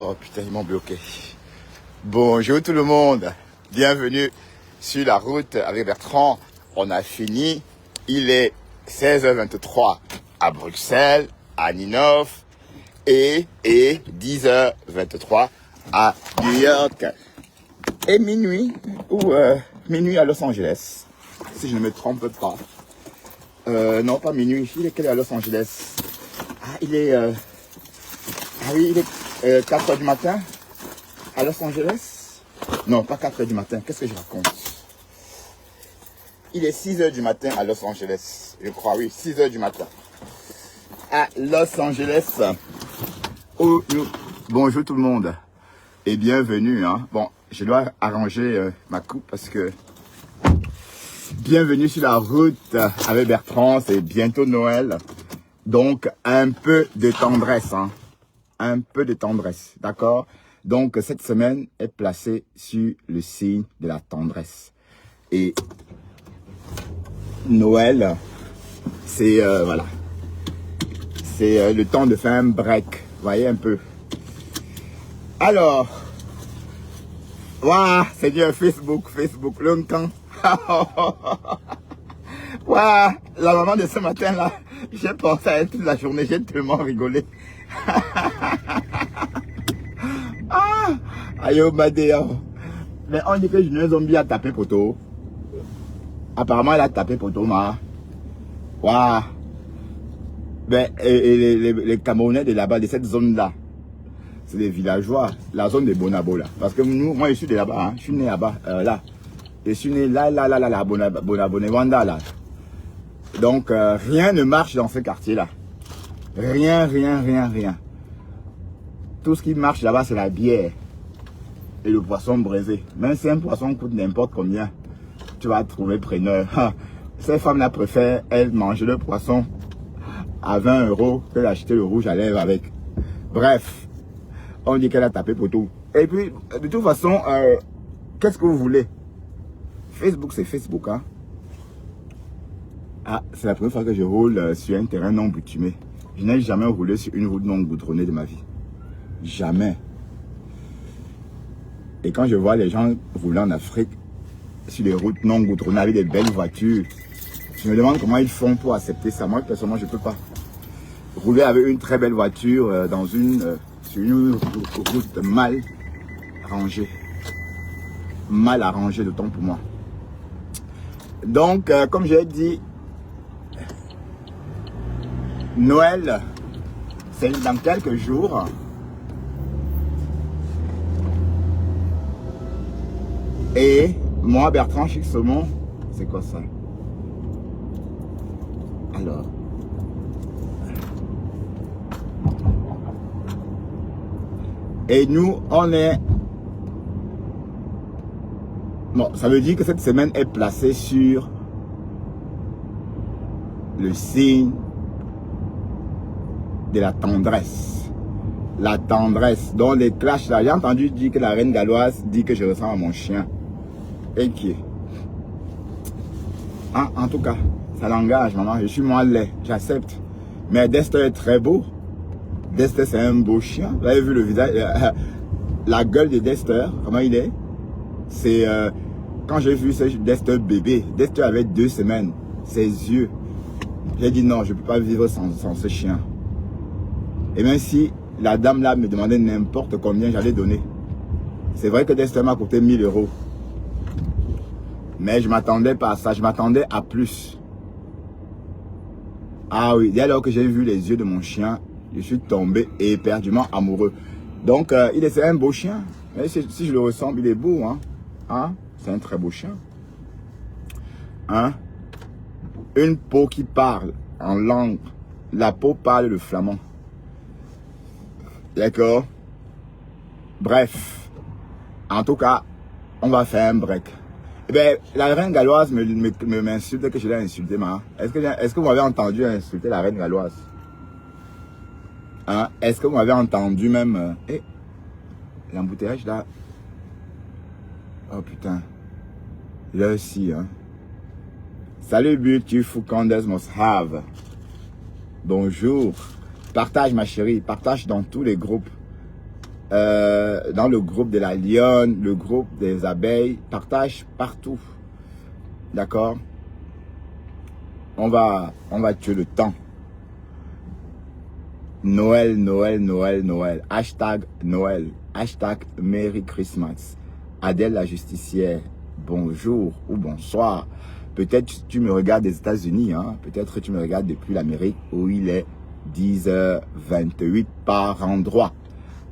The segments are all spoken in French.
Oh putain, ils m'ont bloqué. Bonjour tout le monde. Bienvenue sur la route avec Bertrand. On a fini. Il est 16h23 à Bruxelles, à Ninove et 10h23 à New York. Et minuit, minuit à Los Angeles. Si je ne me trompe pas. Non, pas minuit. Il est quelle heure à Los Angeles? Il est 4h du matin à Los Angeles. Non, pas 4h du matin. Qu'est-ce que je raconte? Il est 6h du matin à Los Angeles. Je crois, oui, 6h du matin. À Los Angeles. Bonjour tout le monde. Et bienvenue. Bon, je dois arranger ma coupe parce que... Bienvenue sur la route avec Bertrand. C'est bientôt Noël. Donc, un peu de tendresse. Un peu de tendresse, d'accord? Donc, cette semaine est placée sur le signe de la tendresse. Et Noël, c'est voilà. C'est le temps de faire un break. Vous voyez un peu. Alors, waouh, c'est bien Facebook, longtemps. Waouh, la maman de ce matin-là, j'ai pensé à elle toute la journée, j'ai tellement rigolé. Aïe, Madéo. Mais on dit que Junior Zombie a tapé poteau. Apparemment, elle a tapé poteau, ma. Waouh. Ben, et les Camerounais de là-bas, de cette zone-là, c'est des villageois, la zone de Bonabo, là. Parce que nous, moi, je suis de là-bas, je suis né là-bas, là. Je suis né là, Bonabo, Nevanda, là. Donc, rien ne marche dans ce quartier-là. Rien. Tout ce qui marche là-bas, c'est la bière et le poisson braisé. Même si un poisson coûte n'importe combien, tu vas trouver preneur. Ces femmes-là préfèrent, elles, manger le poisson à 20 € que d'acheter le rouge à lèvres avec. Bref, on dit qu'elle a tapé pour tout. Et puis, de toute façon, qu'est-ce que vous voulez? Facebook, c'est Facebook, c'est la première fois que je roule sur un terrain non bitumé. Je n'ai jamais roulé sur une route non goudronnée de ma vie. Jamais. Et quand je vois les gens rouler en Afrique sur des routes non goudronnées avec des belles voitures, je me demande comment ils font pour accepter ça. Moi, personnellement, je ne peux pas. Rouler avec une très belle voiture sur une route mal rangée. Mal arrangée, d'autant pour moi. Donc, comme j'ai dit, Noël, c'est dans quelques jours. Et moi, Bertrand Chic Saumon, c'est quoi ça? Alors. Et nous, on est... Bon, ça veut dire que cette semaine est placée sur le signe de la tendresse. La tendresse. Dans les clashs là, j'ai entendu dire que la reine galloise dit que je ressemble à mon chien. Et qui est? En tout cas, ça l'engage, maman. Je suis moins laid, j'accepte. Mais Dexter est très beau. Dexter, c'est un beau chien. Vous avez vu le visage, la gueule de Dexter, comment il est? C'est quand j'ai vu ce Dexter bébé, Dexter avait 2 semaines, ses yeux. J'ai dit non, je ne peux pas vivre sans ce chien. Et même si la dame là me demandait n'importe combien, j'allais donner. C'est vrai que Dexter m'a coûté 1000 €. Mais je ne m'attendais pas à ça, je m'attendais à plus. Ah oui, dès lors que j'ai vu les yeux de mon chien, je suis tombé éperdument amoureux. Donc, c'est un beau chien. Mais si je le ressemble, il est beau. C'est un très beau chien. Une peau qui parle en langue. La peau parle le flamand. D'accord? Bref. En tout cas, on va faire un break. Eh bien, la reine galloise m'insulte que je l'ai insulté, ma. Est-ce que vous m'avez entendu insulter la reine galloise? Est-ce que vous m'avez entendu même... l'embouteillage là... Oh putain. Là aussi, Salut, beautiful Candace must have. Bonjour. Partage, ma chérie. Partage dans tous les groupes. dans le groupe de la lionne, le groupe des abeilles, partage partout. D'accord? On va tuer le temps. Noël, Noël, Noël, Noël. Hashtag Noël. Hashtag Merry Christmas. Adèle la justicière. Bonjour ou bonsoir. Peut-être tu me regardes des États-Unis. Hein? Peut-être tu me regardes depuis l'Amérique où il est 10h28 par endroit.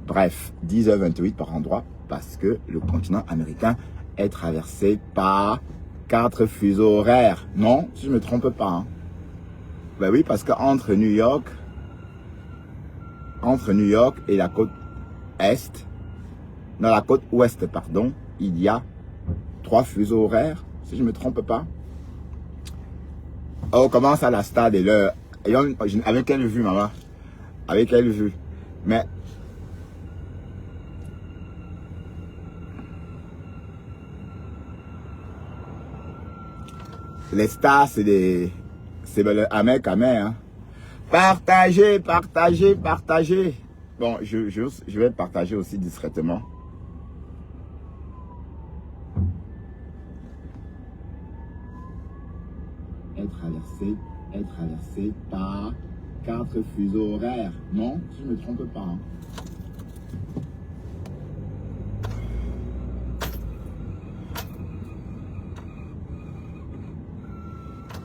Bref, 10h28 par endroit parce que le continent américain est traversé par 4 fuseaux horaires. Non, si je ne me trompe pas. Hein? Ben oui, parce qu'entre New York et la côte est, dans la côte ouest, pardon, il y a 3 fuseaux horaires, si je ne me trompe pas. Oh, comment ça la stade et l'heure? Avec quelle vue, maman? Avec quelle vue? Mais les stars, c'est le amer camer, hein. Partagez, partagez, partagez. Bon, je vais partager aussi discrètement. Est traversé par 4 fuseaux horaires. Non, si je ne me trompe pas. Hein.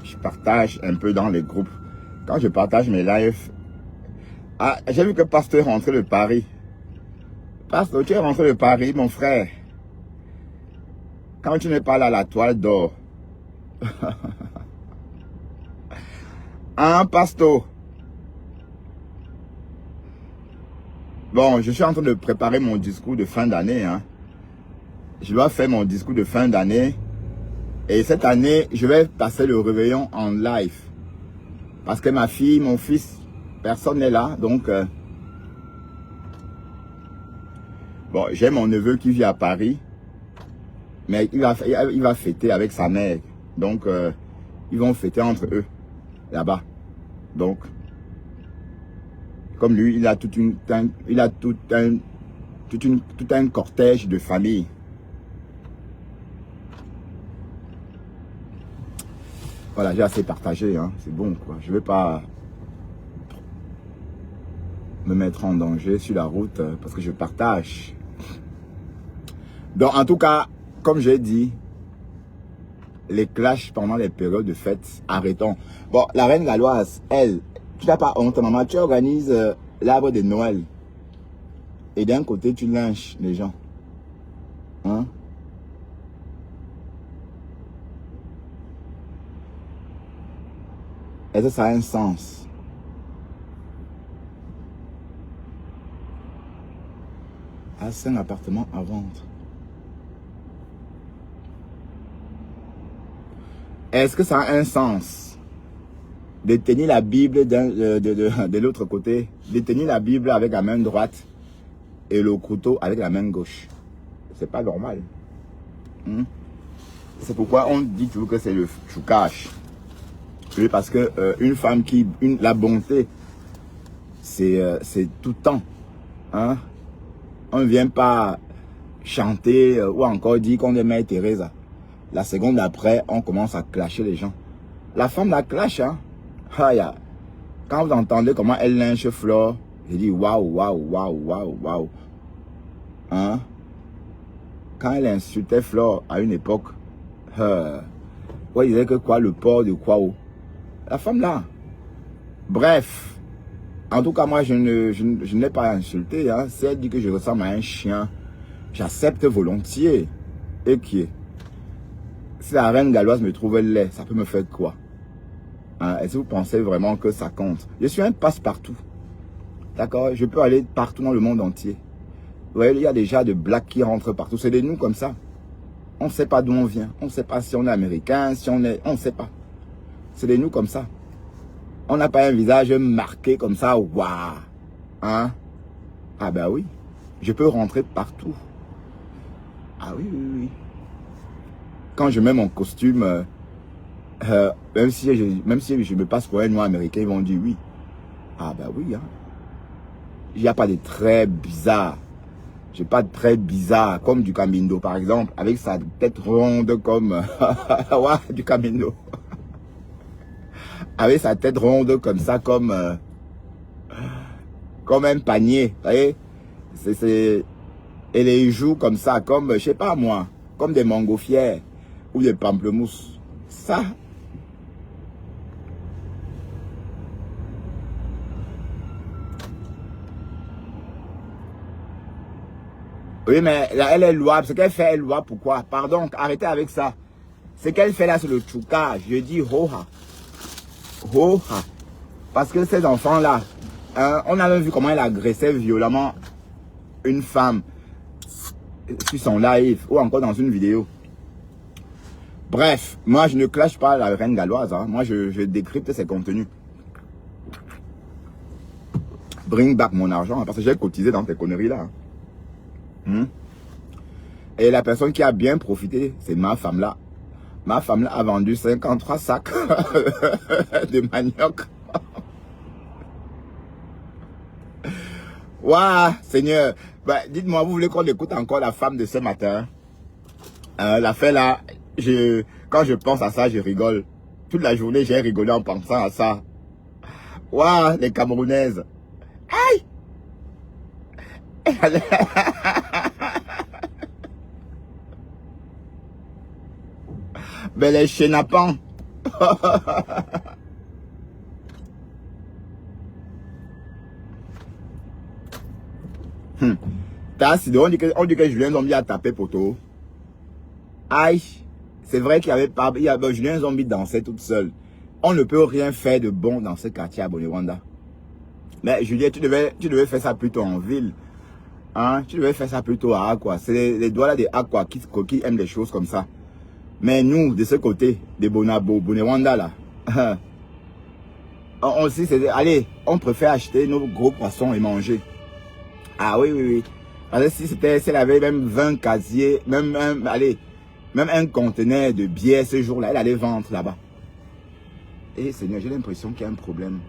Je partage un peu dans les groupes. Quand je partage mes lives, ah, j'ai vu que Pasteur est rentré de Paris. Pasteur, tu es rentré de Paris, mon frère. Quand tu n'es pas là, la toile dort. Hein, Pasteur? Bon, je suis en train de préparer mon discours de fin d'année. Hein. Je dois faire mon discours de fin d'année. Et cette année, je vais passer le réveillon en live. Parce que ma fille, mon fils, personne n'est là. Donc, bon, j'ai mon neveu qui vit à Paris. Mais il va fêter avec sa mère. Donc, ils vont fêter entre eux. Là-bas. Donc, comme lui, il a tout un cortège de famille. Voilà, j'ai assez partagé, hein. C'est bon, quoi. Je ne vais pas me mettre en danger sur la route parce que je partage. Donc, en tout cas, comme j'ai dit, les clashs pendant les périodes de fête, arrêtons. Bon, la reine galloise, elle, tu n'as pas honte, maman, tu organises l'arbre de Noël. Et d'un côté, tu lynches les gens. Hein? Est-ce que ça a un sens? Ah, c'est un appartement à vendre. Est-ce que ça a un sens de tenir la Bible de l'autre côté, de tenir la Bible avec la main droite et le couteau avec la main gauche? C'est pas normal. C'est pourquoi on dit toujours que c'est le choucache. Oui, parce que une femme la bonté, c'est tout le temps. Hein? On ne vient pas chanter ou encore dire qu'on est Mère Teresa. La seconde après, on commence à clasher les gens. La femme la clash, hein? Quand vous entendez comment elle lynche Flore, je dis waouh, waouh, waouh, waouh, waouh. Hein? Quand elle insultait Flore à une époque, il disait que quoi, le port de quoi? La femme là. Bref. En tout cas, moi, je ne l'ai pas insulté. Hein. Si elle dit que je ressemble à un chien, j'accepte volontiers. Et qui est? Si la reine galloise me trouve laid, ça peut me faire quoi? Hein? Est-ce que vous pensez vraiment que ça compte? Je suis un passe-partout. D'accord? Je peux aller partout dans le monde entier. Vous voyez, il y a déjà des blacks qui rentrent partout. C'est des nous comme ça. On ne sait pas d'où on vient. On ne sait pas si on est américain, si on est... On ne sait pas. C'est des nous comme ça. On n'a pas un visage marqué comme ça. Waouh! Hein? Ah ben oui. Je peux rentrer partout. Ah oui, oui, oui. Quand je mets mon costume, même si je me passe pour un noir américain, ils vont dire oui. Ah ben oui. Hein. Il n'y a pas de traits bizarres. j'ai pas de traits bizarres, comme du Camino, par exemple, avec sa tête ronde comme, ouais, du Camino. Avec sa tête ronde comme ça, comme un panier, vous voyez. Et les joues comme ça, comme, je sais pas moi, comme des montgolfières ou des pamplemousses. Ça. Oui, mais là, elle est louable. Ce qu'elle fait, elle est louable. Pourquoi? Pardon, arrêtez avec ça. Ce qu'elle fait là, c'est le chouka. Je dis ho-ha. Ho-ha. Parce que ces enfants-là, on a même vu comment elle agressait violemment une femme sur son live ou encore dans une vidéo. Bref, moi je ne clash pas la reine galloise. Hein. Moi je décrypte ses contenus. Bring back mon argent, hein, parce que j'ai cotisé dans ces conneries-là. Et la personne qui a bien profité, c'est ma femme-là. Ma femme-là a vendu 53 sacs de manioc. Waouh, Seigneur. Bah, dites-moi, vous voulez qu'on écoute encore la femme de ce matin? La fait là, quand je pense à ça, je rigole. Toute la journée, j'ai rigolé en pensant à ça. Waouh, les Camerounaises. Aïe! Ben les chénapans. On dit que Julien Zombie a tapé poteau. Aïe, c'est vrai qu'il y avait pas, Julien Zombie dansait toute seule. On ne peut rien faire de bon dans ce quartier à Bonewanda. Mais Julien, tu devais faire ça plutôt en ville. Hein? Tu devais faire ça plutôt à Aqua. C'est les doigts là des Aqua qui aiment des choses comme ça. Mais nous, de ce côté, des Bonewanda là, allez, on préfère acheter nos gros poissons et manger. Ah oui, oui, oui. Parce que si elle avait même 20 casiers, même un conteneur de bière ce jour-là, elle allait vendre là-bas. Et Seigneur, j'ai l'impression qu'il y a un problème.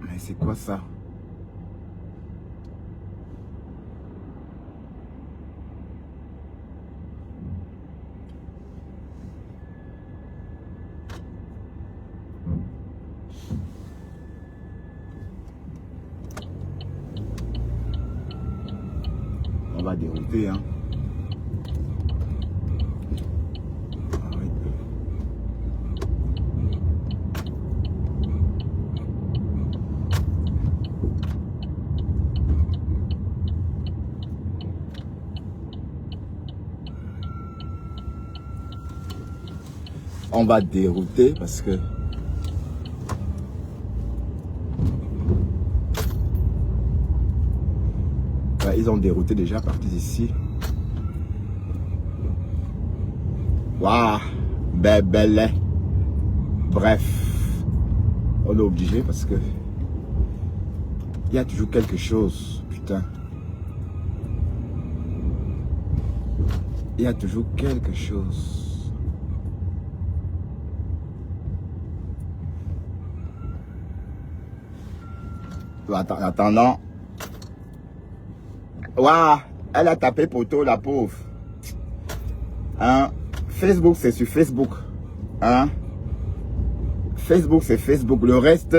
Mais c'est quoi ça? On va dérouter, hein. On va dérouter parce que ils ont dérouté déjà partis ici. Waouh, belle. Bref, on est obligé parce que il y a toujours quelque chose, putain. Il y a toujours quelque chose. Attendant. Waouh, elle a tapé poteau, la pauvre. Hein? Facebook, c'est sur Facebook. Hein? Facebook, c'est Facebook. Le reste...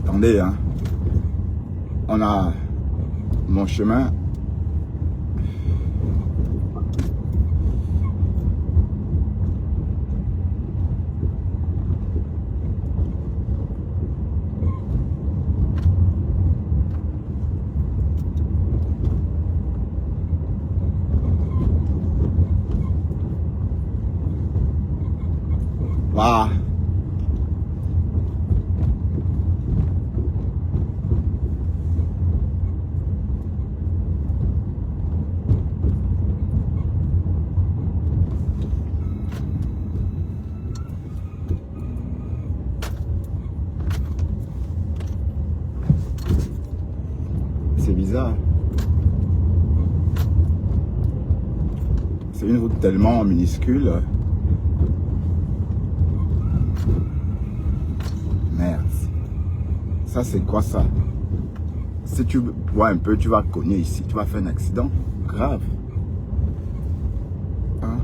Attendez, hein. On a mon chemin. Waouh. C'est une route tellement minuscule. Merde. Ça, c'est quoi ça? Si tu vois un peu, tu vas cogner ici. Tu vas faire un accident grave. Hein?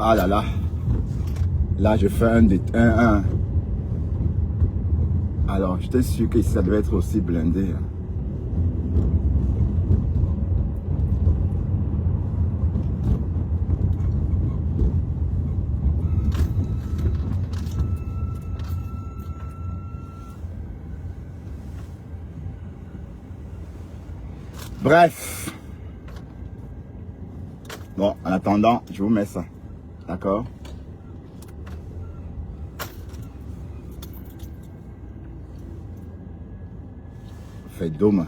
Ah là là. Là, je fais un. Alors, j'étais sûr que ça devait être aussi blindé. Bref. Bon, en attendant, je vous mets ça. D'accord? Fait dôme.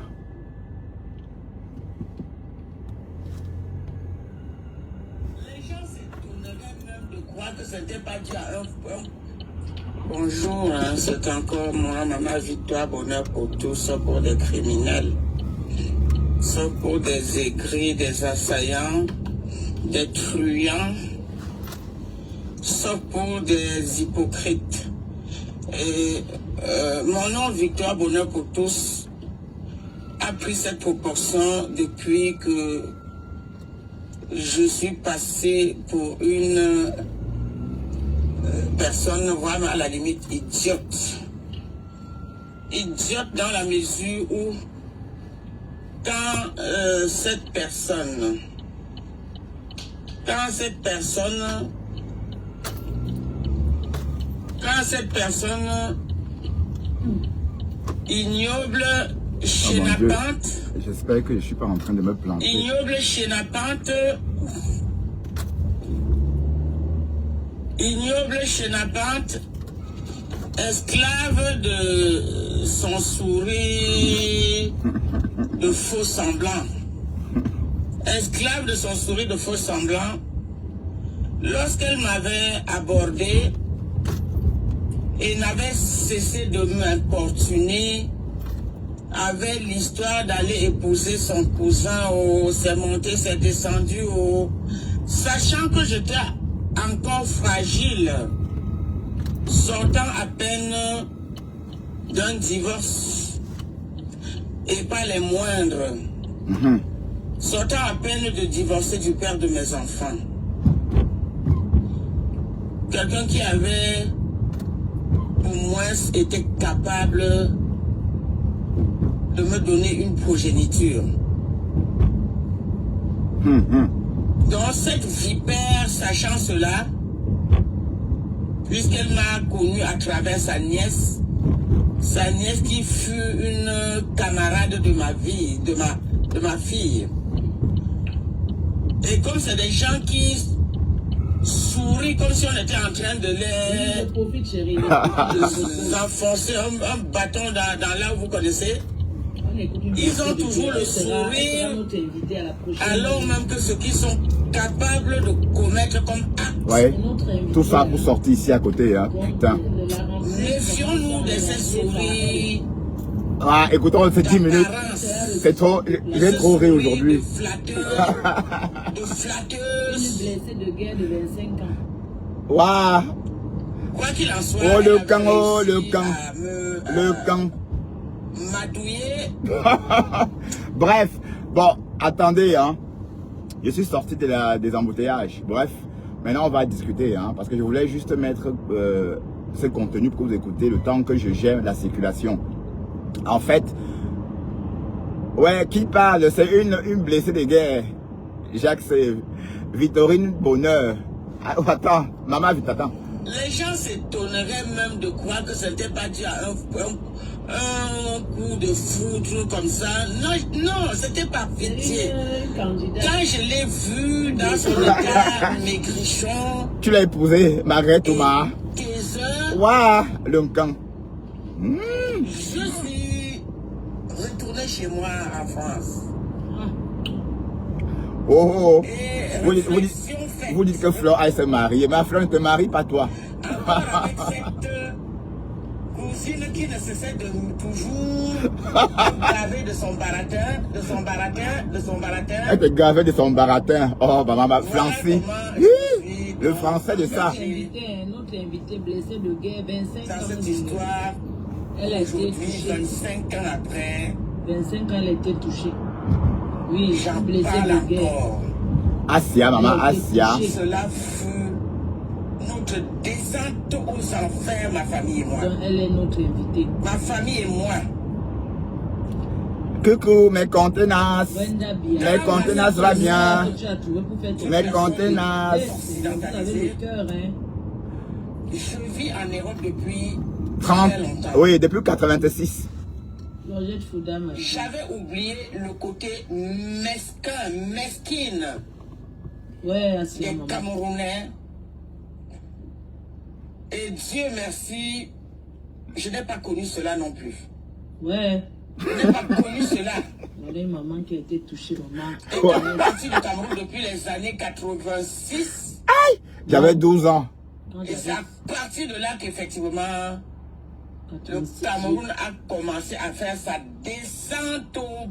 Les gens s'étonneraient même de croire que ce n'était pas dû à un point. Bonjour, hein, c'est encore moi, Maman Victoire, bonheur pour tous, sauf pour des criminels, sauf pour des aigris, des assaillants, des truands, sauf pour des hypocrites. Et mon nom, Victoire, bonheur pour tous, a pris cette proportion depuis que je suis passé pour une personne vraiment à la limite idiote. Idiote dans la mesure où quand cette personne ignoble, chénapante, j'espère que je suis pas en train de me planter. Ignoble, chénapante, esclave de son sourire de faux semblant. Esclave de son sourire de faux semblant, lorsqu'elle m'avait abordé et n'avait cessé de m'importuner avec l'histoire d'aller épouser son cousin, c'est monté, c'est descendu, sachant que j'étais encore fragile, sortant à peine d'un divorce, et pas les moindres, sortant à peine de divorcer du père de mes enfants. Quelqu'un qui avait au moins été capable de me donner une progéniture. Donc cette vipère, sachant cela, puisqu'elle m'a connu à travers sa nièce qui fut une camarade de ma vie, de ma fille. Et comme c'est des gens qui sourient comme si on était en train de les enfoncer un bâton dans là où vous connaissez. Ils ont toujours le sourire, alors même que ceux qui sont capables de commettre comme acte. Ouais, tout ça pour sortir ici à côté, hein, putain. Méfions-nous de ces sourires. Ah, écoutons, c'est 10 minutes. C'est trop, j'ai trop ri aujourd'hui. De flatteuses. Une blessée de guerre de 25 ans. Waouh. Quoi qu'il en soit, Oh le camp, oh le camp. Le camp. Madouiller. Bref, bon, attendez, hein. Je suis sorti des embouteillages. Bref, maintenant on va discuter, hein, parce que je voulais juste mettre ce contenu pour que vous écoutez le temps que je gère la circulation. En fait, ouais, qui parle? C'est une blessée de guerre. Jacques, c'est Victorine Bonheur. Ah, attends, maman, vite, attends. Les gens s'étonneraient même de croire que ce n'était pas dû à un coup de foudre comme ça. Non, c'était pas pitié. Quand je l'ai vu dans son état maigrichon. Tu l'as épousé, Margaret Thomas. Waouh, le camp. Je suis retourné chez moi en France. Oh, oh. Et Vous réflexion faite. vous dites que Flore elle s'est mariée, mais Flore ne te marie pas toi. Encore avec cette cousine qui ne cessait de toujours graver de son baratin, de son baratin, de son baratin. Elle te gavait de son baratin. Oh, maman, Voilà Francis. comment Hi, je vis le dans français de ça. Notre invité blessé de guerre, 25 Dans ans. cette histoire, Elle a été aujourd'hui, touchée. 25 ans après, 25 ans, elle a été touchée. Oui, j'en blessée parle de guerre. encore. Asia, maman, Elle a été Asia. touchée. Cela fut notre descente aux enfers, ma famille et moi. Donc, elle est notre invitée. Ma famille et moi. Coucou, mes contenances. Brenda Bia. Mes contenances va bien. Tu as trouvé pour faire ton Mes cœur. contenances. Vous avez le cœur, hein. Je vis en Europe depuis 30. très longtemps. Oui, depuis 86. Georgette Fouda, ma fille. J'avais oublié le côté mesquine Ouais, assis, des maman. Camerounais. Et Dieu merci, je n'ai pas connu cela non plus. Ouais. Je n'ai pas connu cela. Il y a une maman qui a été touchée, maman. Et je suis parti du Cameroun depuis les années 86. J'avais 12 ans. Quand Et c'est à j'avais partir de là qu'effectivement, le 86, Cameroun a commencé à faire sa descente au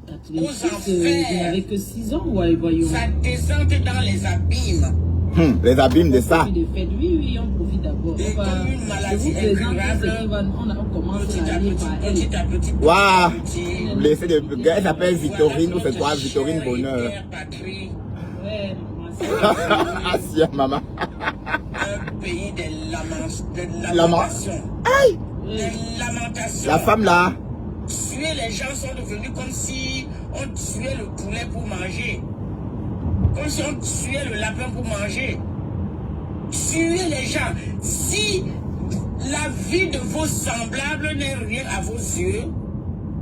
86, je n'avais que 6 ans, ouais, voyons. sa descente dans les abîmes. Les abîmes de ça. Oui, oui, on profite d'abord. Et comme une maladie incurable, On commence petit à à aller petit, par elle. petit à petit, Waouh. petit. Blessé de elle s'appelle Victorine ou c'est quoi Notre Victorine chère et Bonheur. chère patrie, Ouais, maman, c'est Asia, maman. un pays de Lama- lamentation. Aïe. De lamentation. La femme là. Tuer les gens sont devenus comme si on tuait le poulet pour manger. Comme si on tuait le lapin pour manger. Tuer les gens. Si la vie de vos semblables n'est rien à vos yeux,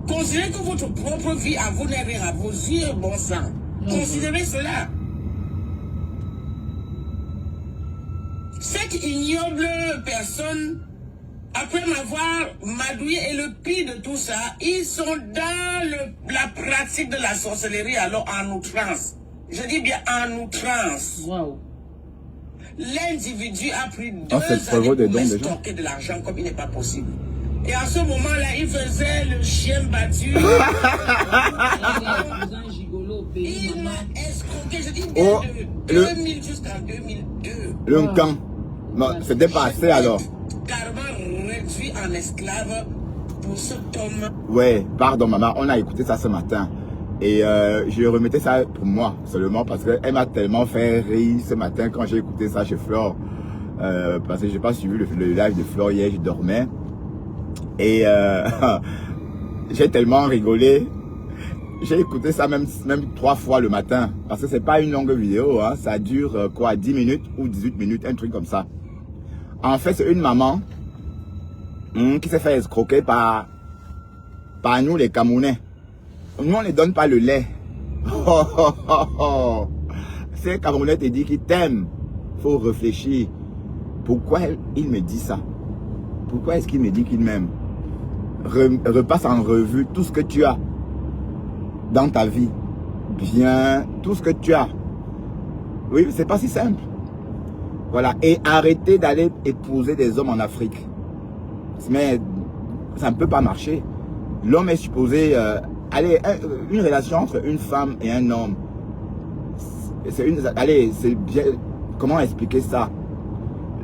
considérez que votre propre vie à vous n'est rien à vos yeux, bon sang. Considérez cela. Cette ignoble personne, après m'avoir madouillé, et le pire de tout ça, ils sont dans la pratique de la sorcellerie, alors en outrance. Je dis bien en outrance. Waouh. L'individu a pris c'est 2 trop années des pour dons me déjà. stocker de l'argent comme il n'est pas possible. Et en ce moment-là, il faisait le chien battu. Elle est un gigolo au pays, Il m'a maman. escroqué, je dis Oh, bien de 2000 jusqu'en 2002. Le camp. Non, c'était passé alors. Carrément réduit en esclave pour cet homme. Ouais, pardon maman, on a écouté ça ce matin. Et je remettais ça pour moi seulement parce qu'elle m'a tellement fait rire ce matin quand j'ai écouté ça chez Flore. Parce que j'ai pas suivi le live de Flore hier, je dormais. Et j'ai tellement rigolé. J'ai écouté ça même 3 fois le matin. Parce que c'est pas une longue vidéo, hein. Ça dure quoi, 10 minutes ou 18 minutes, un truc comme ça. En fait, c'est une maman qui s'est fait escroquer par nous les Camerounais. Nous, on ne donne pas le lait. Oh, oh, oh, oh. C'est Camerounais te dit qu'il t'aime. Il faut réfléchir. Pourquoi il me dit ça? Pourquoi est-ce qu'il me dit qu'il m'aime? Repasse en revue tout ce que tu as dans ta vie. Bien, tout ce que tu as. Oui, c'est pas si simple. Voilà. Et arrêtez d'aller épouser des hommes en Afrique. Mais ça ne peut pas marcher. L'homme est supposé... allez, une relation entre une femme et un homme. Allez, c'est bien... Comment expliquer ça?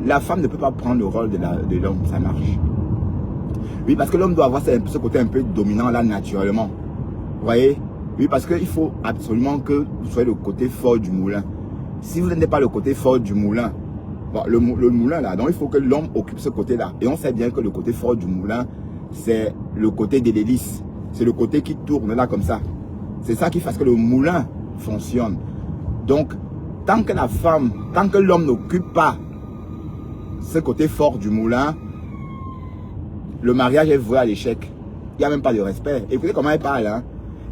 La femme ne peut pas prendre le rôle de l'homme. Ça marche. Oui, parce que l'homme doit avoir ce côté un peu dominant là, naturellement. Vous voyez? Oui, parce qu'il faut absolument que vous soyez le côté fort du moulin. Si vous n'êtes pas le côté fort du moulin, bon, le moulin là, donc il faut que l'homme occupe ce côté-là. Et on sait bien que le côté fort du moulin, c'est le côté de l'hélice. C'est le côté qui tourne là comme ça. C'est ça qui fait que le moulin fonctionne. Donc, tant que la femme, tant que l'homme n'occupe pas ce côté fort du moulin, le mariage est voué à l'échec. Il n'y a même pas de respect. Écoutez comment elle parle. Hein.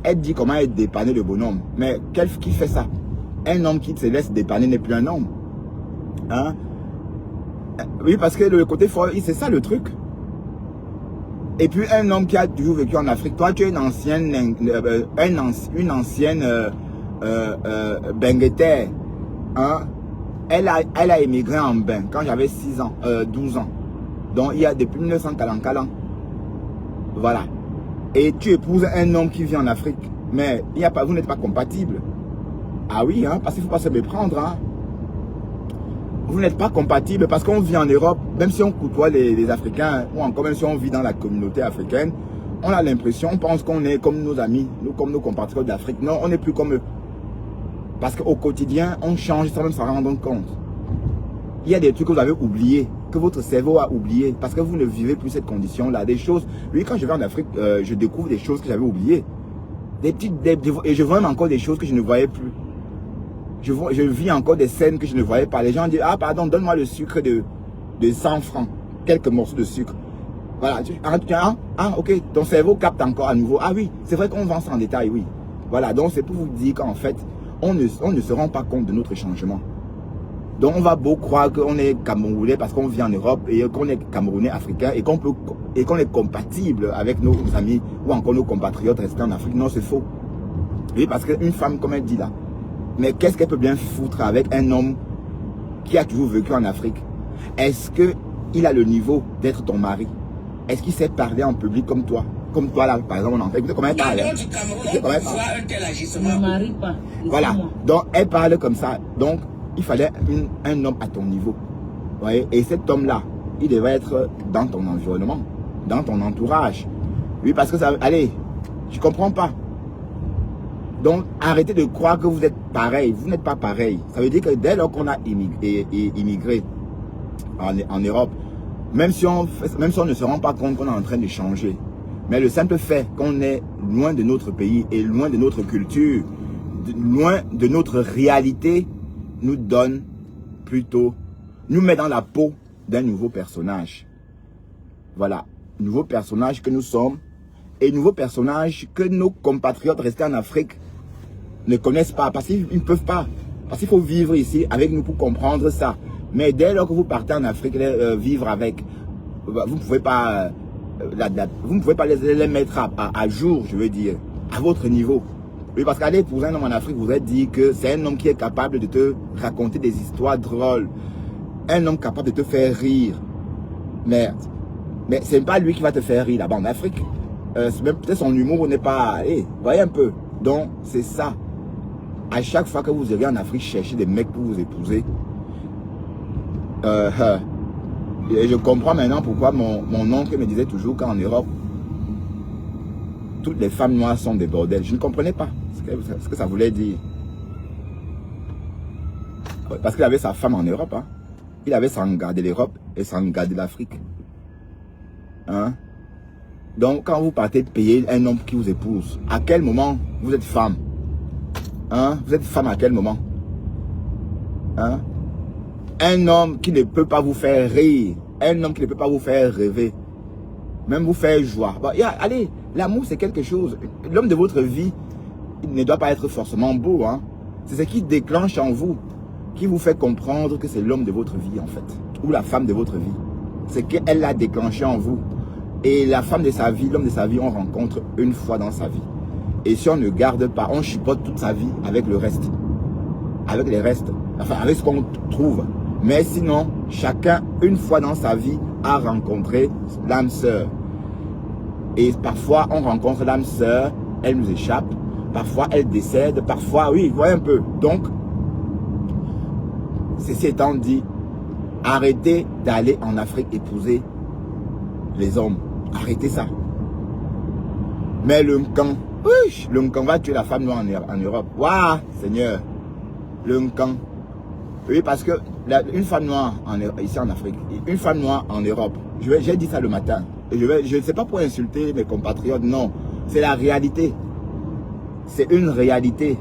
Elle dit comment elle dépanne le bonhomme. Mais qui fait ça? Un homme qui se laisse dépanner n'est plus un homme. Hein? Oui, parce que le côté fort, c'est ça le truc. Et puis un homme qui a toujours vécu en Afrique, toi tu es une ancienne, Bengueter, hein, elle a émigré en Bain quand j'avais 6 ans, 12 ans. Donc il y a depuis 1940. Voilà. Et tu épouses un homme qui vit en Afrique, mais il y a pas, vous n'êtes pas compatible. Ah oui, hein, parce qu'il ne faut pas se méprendre. Hein. Vous n'êtes pas compatible parce qu'on vit en Europe, même si on côtoie les Africains, ou encore même si on vit dans la communauté africaine, on a l'impression, on pense qu'on est comme nos amis, nous, comme nos compatriotes d'Afrique. Non, on n'est plus comme eux. Parce qu'au quotidien, on change sans même s'en rendre compte. Il y a des trucs que vous avez oubliés, que votre cerveau a oublié, parce que vous ne vivez plus cette condition-là. Des choses, oui, quand je vais en Afrique, je découvre des choses que j'avais oubliées. Et je vois même encore des choses que je ne voyais plus. Je vis encore des scènes que je ne voyais pas. Les gens disent, ah pardon, donne-moi le sucre de 100 francs. Quelques morceaux de sucre. Voilà. Ok, ton cerveau capte encore à nouveau. Ah oui, c'est vrai qu'on vend ça en détail, oui. Voilà, donc c'est pour vous dire qu'en fait, on ne se rend pas compte de notre changement. Donc on va beau croire qu'on est Camerounais parce qu'on vit en Europe et qu'on est Camerounais africain et qu'on est compatible avec nos amis ou encore nos compatriotes restés en Afrique. Non, c'est faux. Oui, parce qu'une femme, comme elle dit là, mais qu'est-ce qu'elle peut bien foutre avec un homme qui a toujours vécu en Afrique? Est-ce qu'il a le niveau d'être ton mari? Est-ce qu'il sait parler en public comme toi? Comme toi là, par exemple, on entend. Écoutez comment elle parle. Je ne marie pas. Voilà. Donc, elle parle comme ça. Donc, il fallait un homme à ton niveau. Vous voyez? Et cet homme-là, il devait être dans ton environnement, dans ton entourage. Oui, parce que ça... Allez, je ne comprends pas. Donc, arrêtez de croire que vous êtes pareil. Vous n'êtes pas pareil. Ça veut dire que dès lors qu'on a immigré en Europe, même si on ne se rend pas compte qu'on est en train de changer, mais le simple fait qu'on est loin de notre pays et loin de notre culture, loin de notre réalité, nous donne plutôt, nous met dans la peau d'un nouveau personnage. Voilà, nouveau personnage que nous sommes et nouveau personnage que nos compatriotes restés en Afrique ne connaissent pas parce qu'ils ne peuvent pas. Parce qu'il faut vivre ici avec nous pour comprendre ça. Mais dès lors que vous partez en Afrique, vivre avec, vous ne pouvez pas, vous ne pouvez pas les mettre à jour, je veux dire, à votre niveau. Oui, parce qu'aller pour un homme en Afrique, vous êtes dit que c'est un homme qui est capable de te raconter des histoires drôles. Un homme capable de te faire rire. Mais ce n'est pas lui qui va te faire rire là-bas en Afrique. Peut-être son humour n'est pas... voyez un peu. Donc, c'est ça. À chaque fois que vous irez en Afrique chercher des mecs pour vous épouser, et je comprends maintenant pourquoi mon oncle me disait toujours qu'en Europe, toutes les femmes noires sont des bordels. Je ne comprenais pas ce que ça voulait dire. Parce qu'il avait sa femme en Europe. Hein. Il avait sans garder l'Europe et sans garder l'Afrique. Hein? Donc, quand vous partez payer un homme qui vous épouse, à quel moment vous êtes femme? Hein? Vous êtes femme à quel moment? Hein? Un homme qui ne peut pas vous faire rire, un homme qui ne peut pas vous faire rêver, même vous faire joie. Bon, allez, l'amour c'est quelque chose. L'homme de votre vie, il ne doit pas être forcément beau. Hein? C'est ce qui déclenche en vous, qui vous fait comprendre que c'est l'homme de votre vie en fait, ou la femme de votre vie. C'est qu'elle l'a déclenché en vous. Et la femme de sa vie, l'homme de sa vie, on rencontre une fois dans sa vie. Et si on ne garde pas, on chipote toute sa vie avec le reste. Avec les restes. Enfin, avec ce qu'on trouve. Mais sinon, chacun, une fois dans sa vie, a rencontré l'âme sœur. Et parfois, on rencontre l'âme sœur, elle nous échappe. Parfois, elle décède. Parfois, oui, voyez un peu. Donc, ceci étant dit, arrêtez d'aller en Afrique épouser les hommes. Arrêtez ça. Mais le Nkan, le Nkan va tuer la femme noire en Europe. Waouh, Seigneur. Le Nkan. Oui, parce que une femme noire ici en Afrique, une femme noire en Europe, j'ai dit ça le matin. Et je ne sais pas pour insulter mes compatriotes, non. C'est la réalité. C'est une réalité.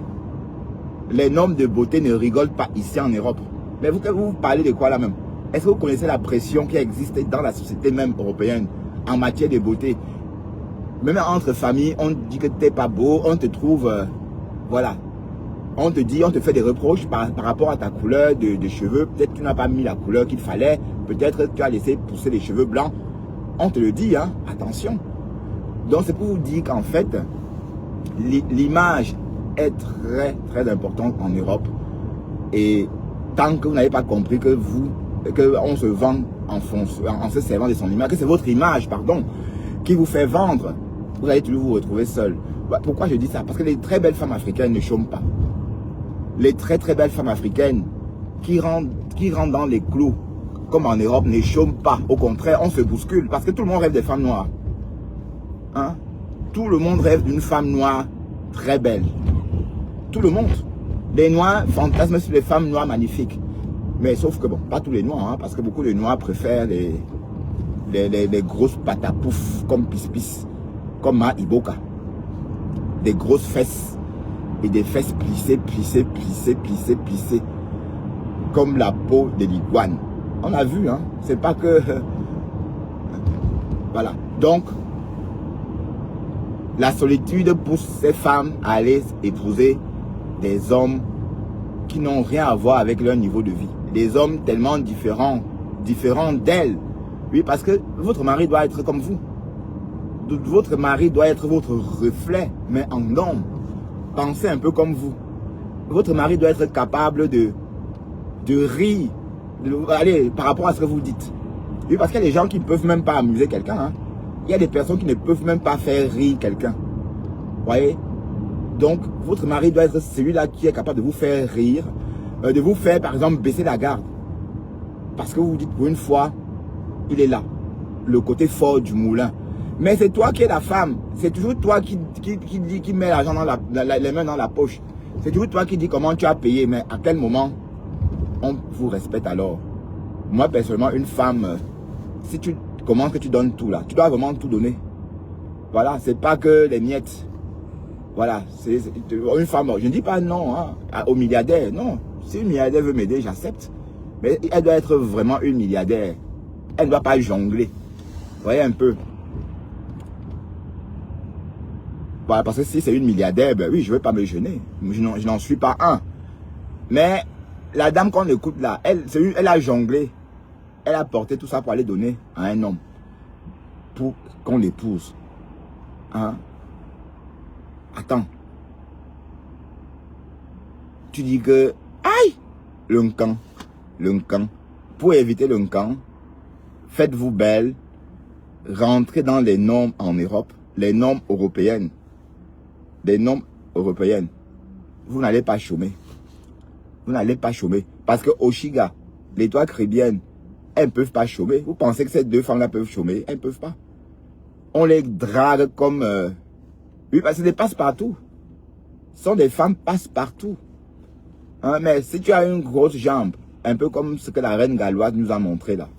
Les normes de beauté ne rigolent pas ici en Europe. Mais vous parlez de quoi là même? Est-ce que vous connaissez la pression qui existe dans la société même européenne en matière de beauté? Même entre familles, on dit que tu n'es pas beau, on te trouve, voilà. On te fait des reproches par rapport à ta couleur de cheveux. Peut-être que tu n'as pas mis la couleur qu'il fallait. Peut-être que tu as laissé pousser les cheveux blancs. On te le dit, hein, attention. Donc c'est pour vous dire qu'en fait, l'image est très, très importante en Europe. Et tant que vous n'avez pas compris que on se vend en se servant de son image, que c'est votre image, pardon, qui vous fait vendre, vous allez toujours vous retrouver seul. Pourquoi je dis ça? Parce que les très belles femmes africaines ne chôment pas. Les très très belles femmes africaines qui rentrent dans les clous, comme en Europe, ne chôment pas. Au contraire, on se bouscule. Parce que tout le monde rêve des femmes noires. Hein? Tout le monde rêve d'une femme noire très belle. Tout le monde. Les noirs fantasment sur les femmes noires magnifiques. Mais sauf que bon, pas tous les noirs, hein, parce que beaucoup de noirs préfèrent les grosses patapouf comme Pis-Pis, comme Ma Iboka. Des grosses fesses et des fesses plissées, comme la peau de l'iguane. On a vu, hein, c'est pas que... Voilà. Donc, la solitude pousse ces femmes à aller épouser des hommes qui n'ont rien à voir avec leur niveau de vie. Des hommes tellement différents d'elles. Oui, parce que votre mari doit être comme vous. Votre mari doit être votre reflet, mais en homme. Pensez un peu comme vous. Votre mari doit être capable de rire, allez, par rapport à ce que vous dites. Oui, parce qu'il y a des gens qui ne peuvent même pas amuser quelqu'un. Hein. Il y a des personnes qui ne peuvent même pas faire rire quelqu'un. Vous voyez? Donc, votre mari doit être celui-là qui est capable de vous faire rire, de vous faire, par exemple, baisser la garde. Parce que vous vous dites, pour une fois, il est là. Le côté fort du moulin. Mais c'est toi qui es la femme. C'est toujours toi qui met l'argent dans les mains dans la poche. C'est toujours toi qui dis comment tu as payé. Mais à quel moment on vous respecte alors? Moi, personnellement, une femme, si tu commences que tu donnes tout là, tu dois vraiment tout donner. Voilà, c'est pas que les miettes. Voilà, c'est une femme, je ne dis pas non hein, au milliardaire, non. Si une milliardaire veut m'aider, j'accepte. Mais elle doit être vraiment une milliardaire. Elle ne doit pas jongler. Vous voyez un peu. Voilà, parce que si c'est une milliardaire, ben oui, je ne vais pas me gêner. Je n'en suis pas un. Mais la dame qu'on écoute là, elle a jonglé. Elle a porté tout ça pour aller donner à un homme. Pour qu'on l'épouse. Hein? Attends. Tu dis que... Aïe! Le camp. Pour éviter le camp, faites-vous belle. Rentrez dans les normes en Europe. Les normes européennes. Les normes européennes. Vous n'allez pas chômer. Vous n'allez pas chômer. Parce que Oshiga, les toits caribéennes, elles ne peuvent pas chômer. Vous pensez que ces deux femmes-là peuvent chômer? Elles ne peuvent pas. On les drague comme... Oui, parce que c'est des passe-partout. Ce sont des femmes passe-partout. Hein, mais si tu as une grosse jambe, un peu comme ce que la reine galloise nous a montré là.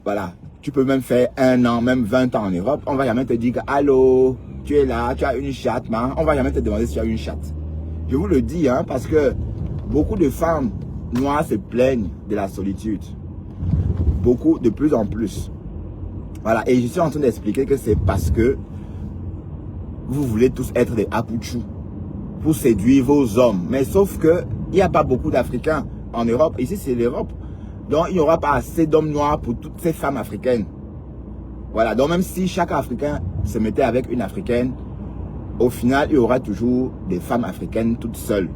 Voilà. Tu peux même faire 1 an, même 20 ans en Europe. On ne va jamais te dire que, allô, tu es là, tu as une chatte, man. On ne va jamais te demander si tu as une chatte. Je vous le dis, hein, parce que beaucoup de femmes noires se plaignent de la solitude. Beaucoup, de plus en plus. Voilà. Et je suis en train d'expliquer que c'est parce que vous voulez tous être des apouchous pour séduire vos hommes. Mais sauf que il n'y a pas beaucoup d'Africains en Europe. Ici, c'est l'Europe. Donc, il n'y aura pas assez d'hommes noirs pour toutes ces femmes africaines. Voilà. Donc, même si chaque Africain se mettait avec une Africaine, au final, il y aura toujours des femmes africaines toutes seules.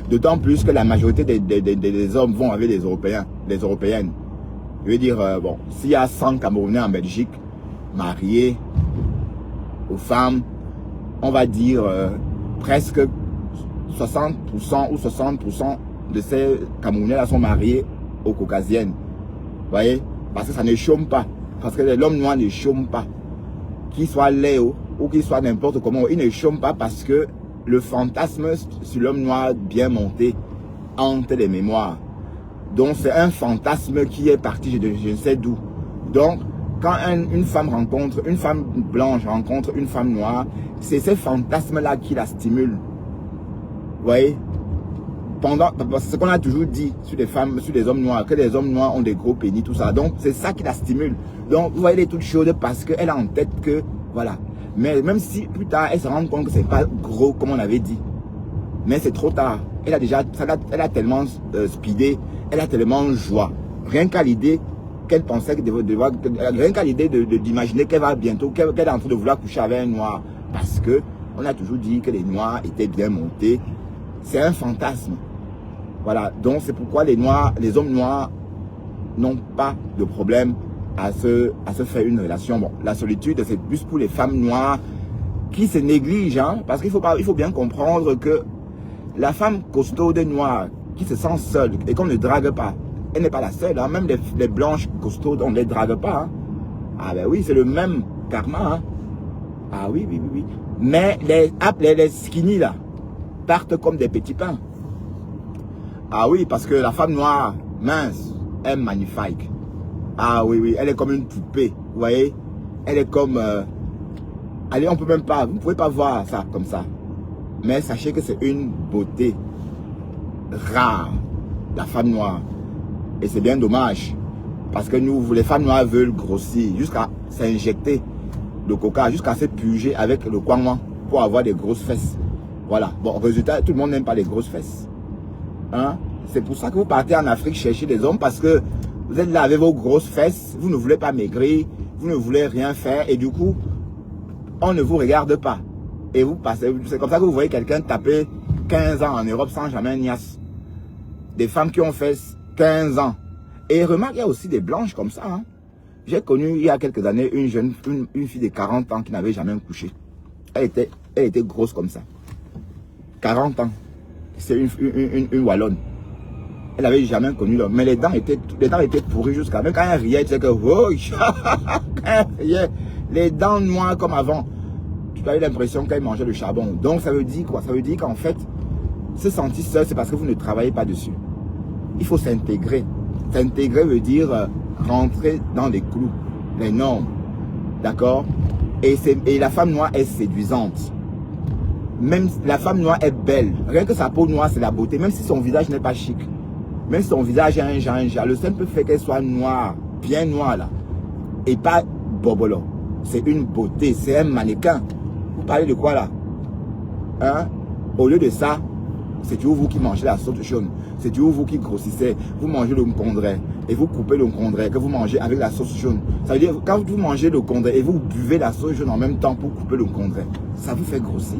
D'autant plus que la majorité des hommes vont avec les Européens, les Européennes. Je veux dire, bon, s'il y a 100 Camerounais en Belgique, mariés aux femmes, on va dire presque 60% ou 60% de ces Camerounais-là sont mariés aux Caucasiennes. Vous voyez? Parce que ça ne chôme pas. Parce que l'homme noir ne chôme pas. Qu'il soit Léo ou qu'il soit n'importe comment, il ne chôme pas parce que le fantasme sur l'homme noir bien monté hante les mémoires. Donc c'est un fantasme qui est parti je ne sais d'où. Donc quand une femme blanche rencontre une femme noire, c'est ce fantasme-là qui la stimule. Vous voyez? Ce qu'on a toujours dit sur les femmes, sur les hommes noirs, que les hommes noirs ont des gros pénis, tout ça. Donc c'est ça qui la stimule. Donc vous voyez les toutes chaudes parce qu'elle a en tête que, voilà. Mais même si plus tard, elle se rend compte que c'est pas gros comme on avait dit. Mais c'est trop tard. Elle a tellement speedé, elle a tellement joie. Rien qu'à l'idée qu'elle pensait rien qu'à l'idée d'imaginer qu'elle va bientôt, qu'elle est en train de vouloir coucher avec un noir. Parce que On a toujours dit que les Noirs étaient bien montés. C'est un fantasme. Voilà, donc c'est pourquoi les hommes noirs n'ont pas de problème à se faire une relation. Bon, la solitude, c'est plus pour les femmes noires qui se négligent, hein, parce qu'il faut bien comprendre que la femme costaude noire qui se sent seule et qu'on ne drague pas, elle n'est pas la seule, hein. Même les blanches costaudes, on ne les drague pas, hein. Ah ben oui, c'est le même karma, hein. Ah oui, oui, oui, oui. Mais les skinny là, partent comme des petits pains. Ah oui, parce que la femme noire, mince, elle est magnifique. Ah oui, oui, elle est comme une poupée, vous voyez. Elle est comme... allez, on peut même pas, vous ne pouvez pas voir ça comme ça. Mais sachez que c'est une beauté rare, la femme noire. Et c'est bien dommage. Parce que nous, les femmes noires veulent grossir jusqu'à s'injecter le coca, jusqu'à se puger avec le kwangwan pour avoir des grosses fesses. Voilà. Bon, résultat, tout le monde n'aime pas les grosses fesses. Hein? C'est pour ça que vous partez en Afrique chercher des hommes, parce que vous êtes là avec vos grosses fesses, vous ne voulez pas maigrir, vous ne voulez rien faire, et du coup, on ne vous regarde pas. Et vous passez, c'est comme ça que vous voyez quelqu'un taper 15 ans en Europe sans jamais niasse. Des femmes qui ont fait 15 ans. Et remarque, il y a aussi des blanches comme ça. Hein. J'ai connu il y a quelques années une fille de 40 ans qui n'avait jamais couché. Elle était grosse comme ça. 40 ans. C'est une Wallonne. Elle n'avait jamais connu l'homme. Mais les dents étaient pourries jusqu'à... Même quand elle riait, tu sais que... Oh, quand elle riait, les dents noires comme avant. Tu as eu l'impression qu'elle mangeait le charbon. Donc ça veut dire quoi? Ça veut dire qu'en fait, se sentir seul, c'est parce que vous ne travaillez pas dessus. Il faut s'intégrer. S'intégrer veut dire rentrer dans les clous, les normes. D'accord? Et la femme noire est séduisante. Même la femme noire est belle. Rien que sa peau noire, c'est la beauté. Même si son visage n'est pas chic. Même si son visage est un genre. Le simple fait qu'elle soit noire, bien noire là. Et pas bobolo. C'est une beauté. C'est un mannequin. Vous parlez de quoi là? Hein? Au lieu de ça, c'est toujours vous qui mangez la sauce jaune. C'est toujours vous qui grossissez. Vous mangez le mkondré et vous coupez le mkondré que vous mangez avec la sauce jaune. Ça veut dire quand vous mangez le mkondré et vous buvez la sauce jaune en même temps pour couper le mkondré, ça vous fait grossir.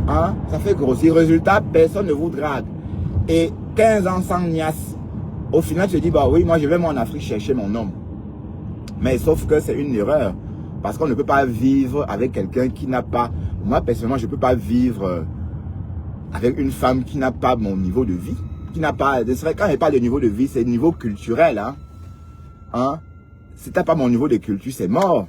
Hein? Ça fait grossir. Résultat, personne ne vous drague. Et 15 ans sans niasse. Au final, tu te dis, bah oui, moi je vais en Afrique chercher mon homme. Mais sauf que c'est une erreur. Parce qu'on ne peut pas vivre avec quelqu'un qui n'a pas... Moi, personnellement, je ne peux pas vivre avec une femme qui n'a pas mon niveau de vie. Qui n'a pas... Quand il n'y a pas de niveau de vie, c'est niveau culturel. Hein? Si tu n'as pas mon niveau de culture, c'est mort.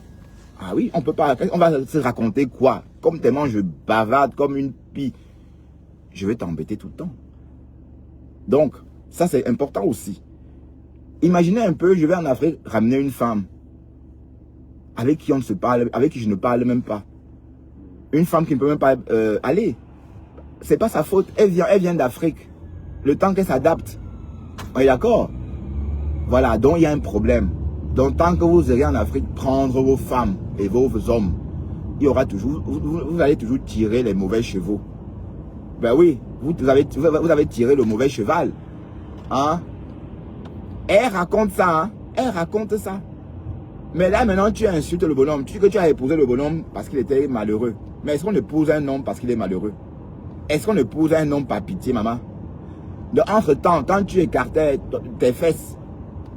Ah oui, on peut pas... On va se raconter quoi? Comme tellement je bavarde comme une pie. Je vais t'embêter tout le temps. Donc, ça c'est important aussi. Imaginez un peu, je vais en Afrique ramener une femme avec qui on ne se parle, avec qui je ne parle même pas. Une femme qui ne peut même pas aller. C'est pas sa faute. Elle vient d'Afrique. Le temps qu'elle s'adapte. On est d'accord? Voilà, donc il y a un problème. Donc tant que vous irez en Afrique prendre vos femmes et vos hommes, il y aura toujours, vous allez toujours tirer les mauvais chevaux. Ben oui, vous avez tiré le mauvais cheval. Hein? Elle raconte ça, hein? Elle raconte ça. Mais là, maintenant, tu insultes le bonhomme. Tu dis que tu as épousé le bonhomme parce qu'il était malheureux. Mais est-ce qu'on épouse un homme parce qu'il est malheureux? Est-ce qu'on épouse un homme par pitié, maman? Entre-temps, quand tu écartais tes fesses,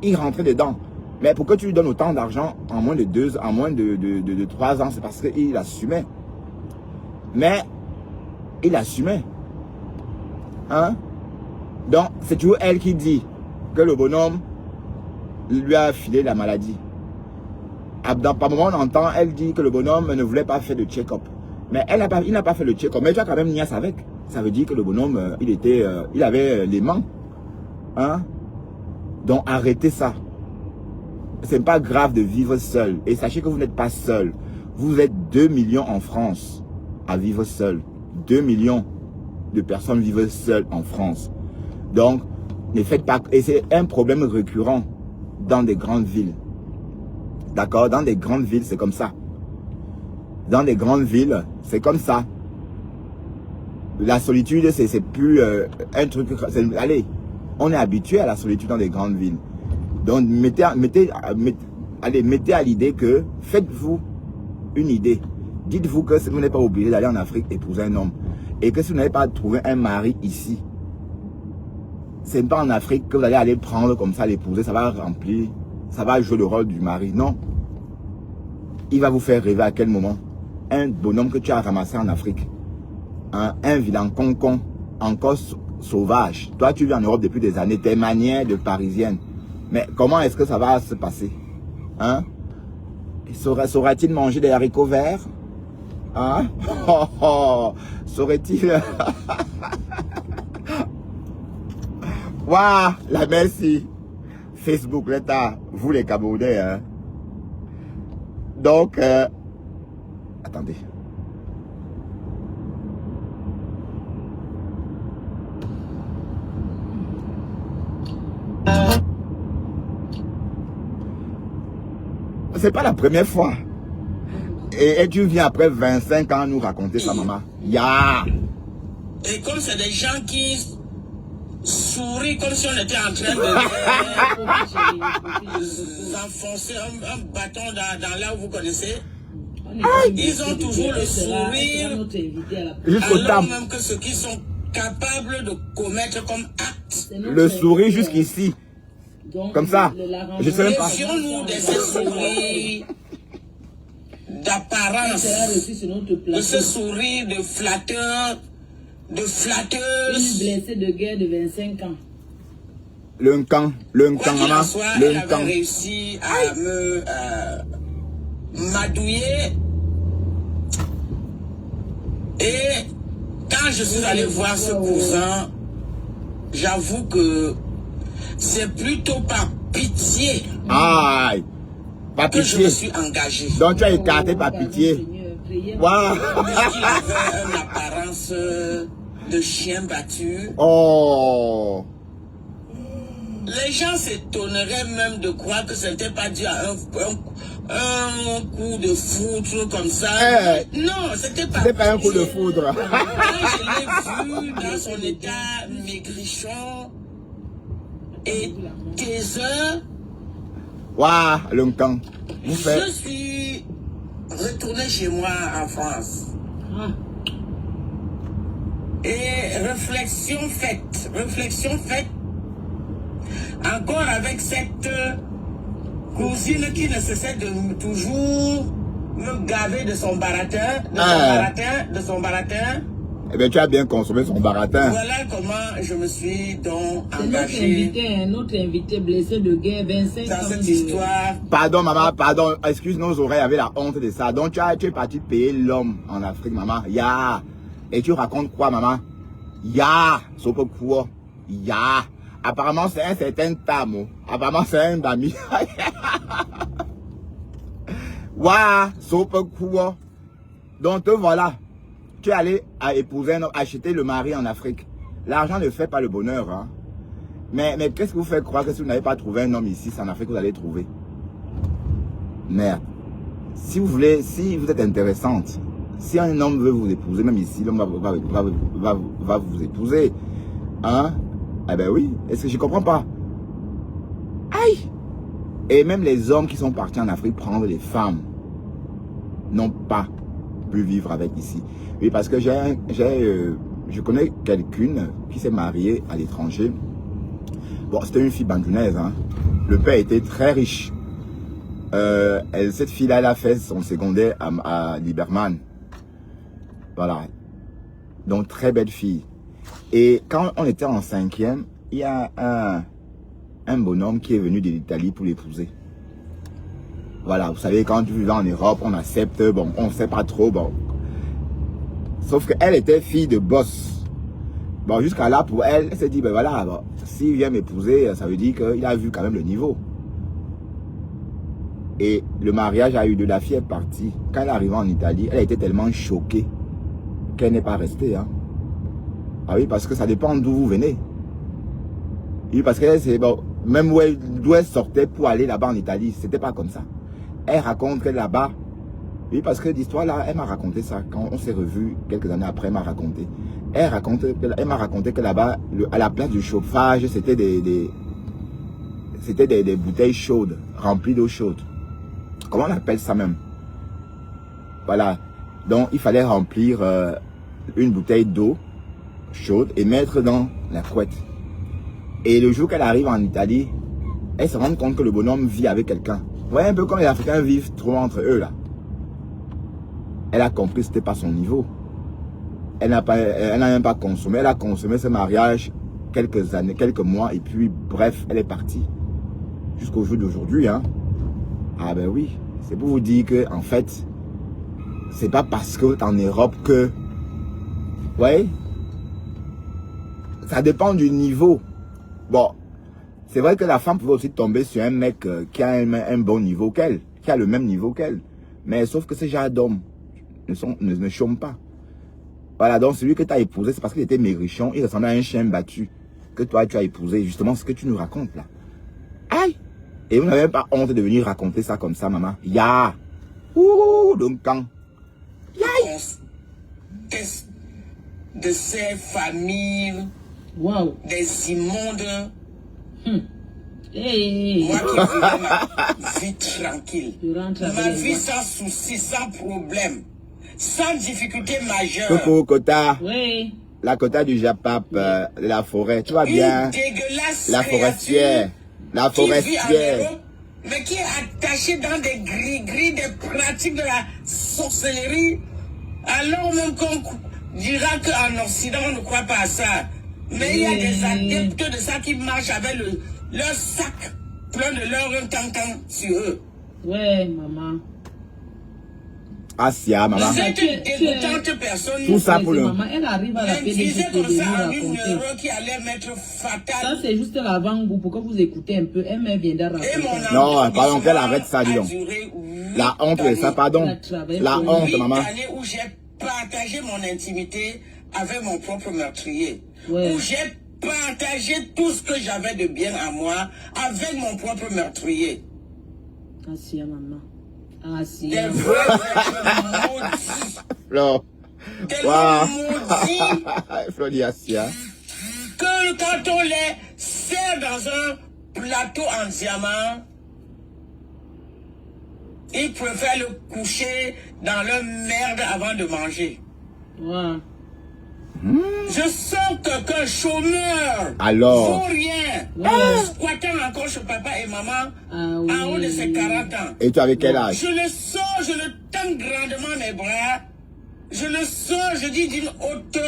il rentrait dedans. Mais pourquoi tu lui donnes autant d'argent en moins de 3 ans? C'est parce qu'il assumait. Mais, il assumait. Hein? Donc, c'est toujours elle qui dit que le bonhomme lui a filé la maladie. Par moment, on entend, elle dit que le bonhomme ne voulait pas faire de check-up. Mais il n'a pas fait le check-up. Mais tu as quand même niasse avec. Ça veut dire que le bonhomme, il avait l'aimant. Hein? Donc, arrêtez ça. C'est pas grave de vivre seul. Et sachez que vous n'êtes pas seul. Vous êtes 2 millions en France à vivre seul. 2 millions de personnes vivent seules en France. Donc, ne faites pas... Et c'est un problème récurrent dans des grandes villes. D'accord? Dans des grandes villes, c'est comme ça. Dans des grandes villes, c'est comme ça. La solitude, c'est plus un truc... Allez, on est habitué à la solitude dans des grandes villes. Donc, mettez à l'idée que... Faites-vous une idée Dites-vous que vous n'êtes pas obligé d'aller en Afrique épouser un homme. Et que si vous n'avez pas trouvé un mari ici, ce n'est pas en Afrique que vous allez aller prendre comme ça l'épouser, ça va remplir, ça va jouer le rôle du mari. Non. Il va vous faire rêver à quel moment? Un bonhomme que tu as ramassé en Afrique. Un vilain concon, encore sauvage. Toi, tu vis en Europe depuis des années, tes manières de parisienne. Mais comment est-ce que ça va se passer? Hein? Saura-t-il manger des haricots verts? Hein? Oh, oh. Saurait-il... Waouh, la merci. Facebook, l'État, vous les Camerounais. Hein? Donc, attendez. C'est pas la première fois. Et tu viens après 25 ans nous raconter ça, maman. Ya! Et comme c'est des gens qui sourient comme si on était en train de enfoncer un bâton dans là où vous connaissez. Ils ont toujours le sourire, alors même que ceux qui sont capables de commettre comme acte. Le sourire jusqu'ici. Comme ça. Je sais même pas. Méfions-nous de ce sourire d'apparence, de ce sourire de flatteur, de flatteuse. Une blessée de guerre de 25 ans. Le camp, maman. Elle avait réussi à me m'adouiller. Et quand je suis allé voir ce cousin, j'avoue que c'est plutôt par pitié Aïe, par que je me pitié. suis engagé. Donc tu as écarté par pitié. Waouh. Il avait une apparence de chien battu. Oh. Les gens s'étonneraient même de croire que ce n'était pas dû à un coup de foudre comme ça. Non, c'était pas un coup de foudre. Quand je l'ai vu dans son état maigrichon et taiseux, Waouh, le camp. Vous faites. je suis retourné chez moi en France. Et réflexion faite, encore avec cette cousine qui ne cessait de toujours me gaver de son baratin, de son baratin. Eh bien, tu as bien consommé son baratin. Voilà comment je me suis donc C'est engagé notre invité blessé de guerre, 25 ans. dans cette histoire. Pardon, maman, pardon. Excuse nos oreilles avec la honte de ça. Donc, tu es parti payer l'homme en Afrique, maman. Ya. Et tu racontes quoi, maman? Ya. Sopo quoi? Ya. Apparemment, c'est un certain Tamo. Apparemment, c'est un ami. Waouh, sopo quoi? Donc, te voilà. Tu es allé à épouser un homme, acheter le mari en Afrique. L'argent ne fait pas le bonheur. Hein? Mais qu'est-ce que vous fait croire que si vous n'avez pas trouvé un homme ici, c'est en Afrique que vous allez trouver? Merde. Si vous voulez, si vous êtes intéressante, si un homme veut vous épouser, même ici, l'homme va vous épouser. Hein? Eh ben oui. Est-ce que je comprends pas? Aïe! Et même les hommes qui sont partis en Afrique prendre les femmes n'ont pas pu vivre avec ici. Oui, parce que je connais quelqu'une qui s'est mariée à l'étranger. Bon, c'était une fille bandounaise. Hein. Le père était très riche. Cette fille-là, elle a fait son secondaire à Liberman. Voilà. Donc, très belle fille. Et quand on était en 5e, il y a un bonhomme qui est venu de l'Italie pour l'épouser. Voilà, vous savez, quand tu vis en Europe, on accepte, bon, on ne sait pas trop, bon. Sauf qu'elle était fille de boss. Bon, jusqu'à là, pour elle, elle s'est dit, ben voilà, bon, s'il vient m'épouser, ça veut dire qu'il a vu quand même le niveau. Et le mariage a eu lieu, la fille est partie. Quand elle est arrivée en Italie, elle a été tellement choquée qu'elle n'est pas restée. Hein. Ah oui, parce que ça dépend d'où vous venez. Oui, parce que c'est bon, même d'où elle sortait pour aller là-bas en Italie, c'était pas comme ça. Elle raconte que là-bas, oui, parce que l'histoire là, elle m'a raconté ça. Quand on s'est revus quelques années après, elle m'a raconté. Elle m'a raconté que là-bas, à la place du chauffage, c'était des bouteilles chaudes, remplies d'eau chaude. Comment on appelle ça même? Voilà. Donc, il fallait remplir une bouteille d'eau chaude et mettre dans la couette. Et le jour qu'elle arrive en Italie, elle se rend compte que le bonhomme vit avec quelqu'un. Vous voyez un peu comme les Africains vivent trop entre eux là. Elle a compris que ce n'était pas son niveau. Elle n'a même pas consommé. Elle a consommé ce mariage quelques années, quelques mois et puis bref, elle est partie. Jusqu'au jour d'aujourd'hui, hein. Ah ben oui, c'est pour vous dire que en fait, c'est pas parce que tu es en Europe que, vous voyez, ça dépend du niveau. Bon, c'est vrai que la femme pouvait aussi tomber sur un mec qui a un bon niveau qu'elle, qui a le même niveau qu'elle. Mais sauf que ces gens d'hommes ne chôment pas. Voilà, donc celui que tu as épousé, c'est parce qu'il était maigrichon, il ressemblait à un chien battu que toi tu as épousé. Justement, ce que tu nous racontes là. Aïe! Et vous n'avez pas honte de venir raconter ça comme ça, maman. Ya! Ouh, donc quand? De ces familles, Waouh. des immondes. Hey. Moi qui vivais ma vie tranquille. Tu rentres avec Ma les vie voix. sans souci, sans problème, sans difficulté majeure. Coucou, Kota. Oui. La Kota du Japap, de la forêt. Tu vas bien? Une dégueulasse La forestière. La qui vit en forestière. Europe, mais qui est attachée dans des gris-gris, des pratiques de la sorcellerie, alors même qu'on dira qu'en Occident, on ne croit pas à ça. Mais il y a des adeptes de ça qui marchent avec leur sac plein de leur tantan sur eux. Ouais, maman. Asia, maman. Vous êtes une dégoûtante personne. Tout ça pour le... Maman, elle arrive à la Elle PDG disait de comme nous ça un raconter. numéro qui allait mettre Ça, fatal. c'est juste l'avant-goût pour que vous écoutez un peu. Elle m'a bien Et raconter. mon Non, pardon, qu'elle arrête ça, dis donc. La honte de ça, pardon. La honte, maman. 8 années où j'ai partagé mon intimité avec mon propre meurtrier. Ouais. Où j'ai partagé tout ce que j'avais de bien à moi avec mon propre meurtrier. Asia, maman. Des Asia. vrais êtres maudits. Flo. Tellement Waouh. maudits Flo dit Asia. que quand on les sert dans un plateau en diamant, ils préfèrent le coucher dans leur merde avant de manger. Ouais. Je sens quelqu'un chômeur, Alors. vaut rien, Ouais. squattant encore chez papa et maman, Ah en haut de ses oui. 40 ans. Et tu avais quel âge? Je le sens, je le tends grandement mes bras, je le sens, je dis d'une haute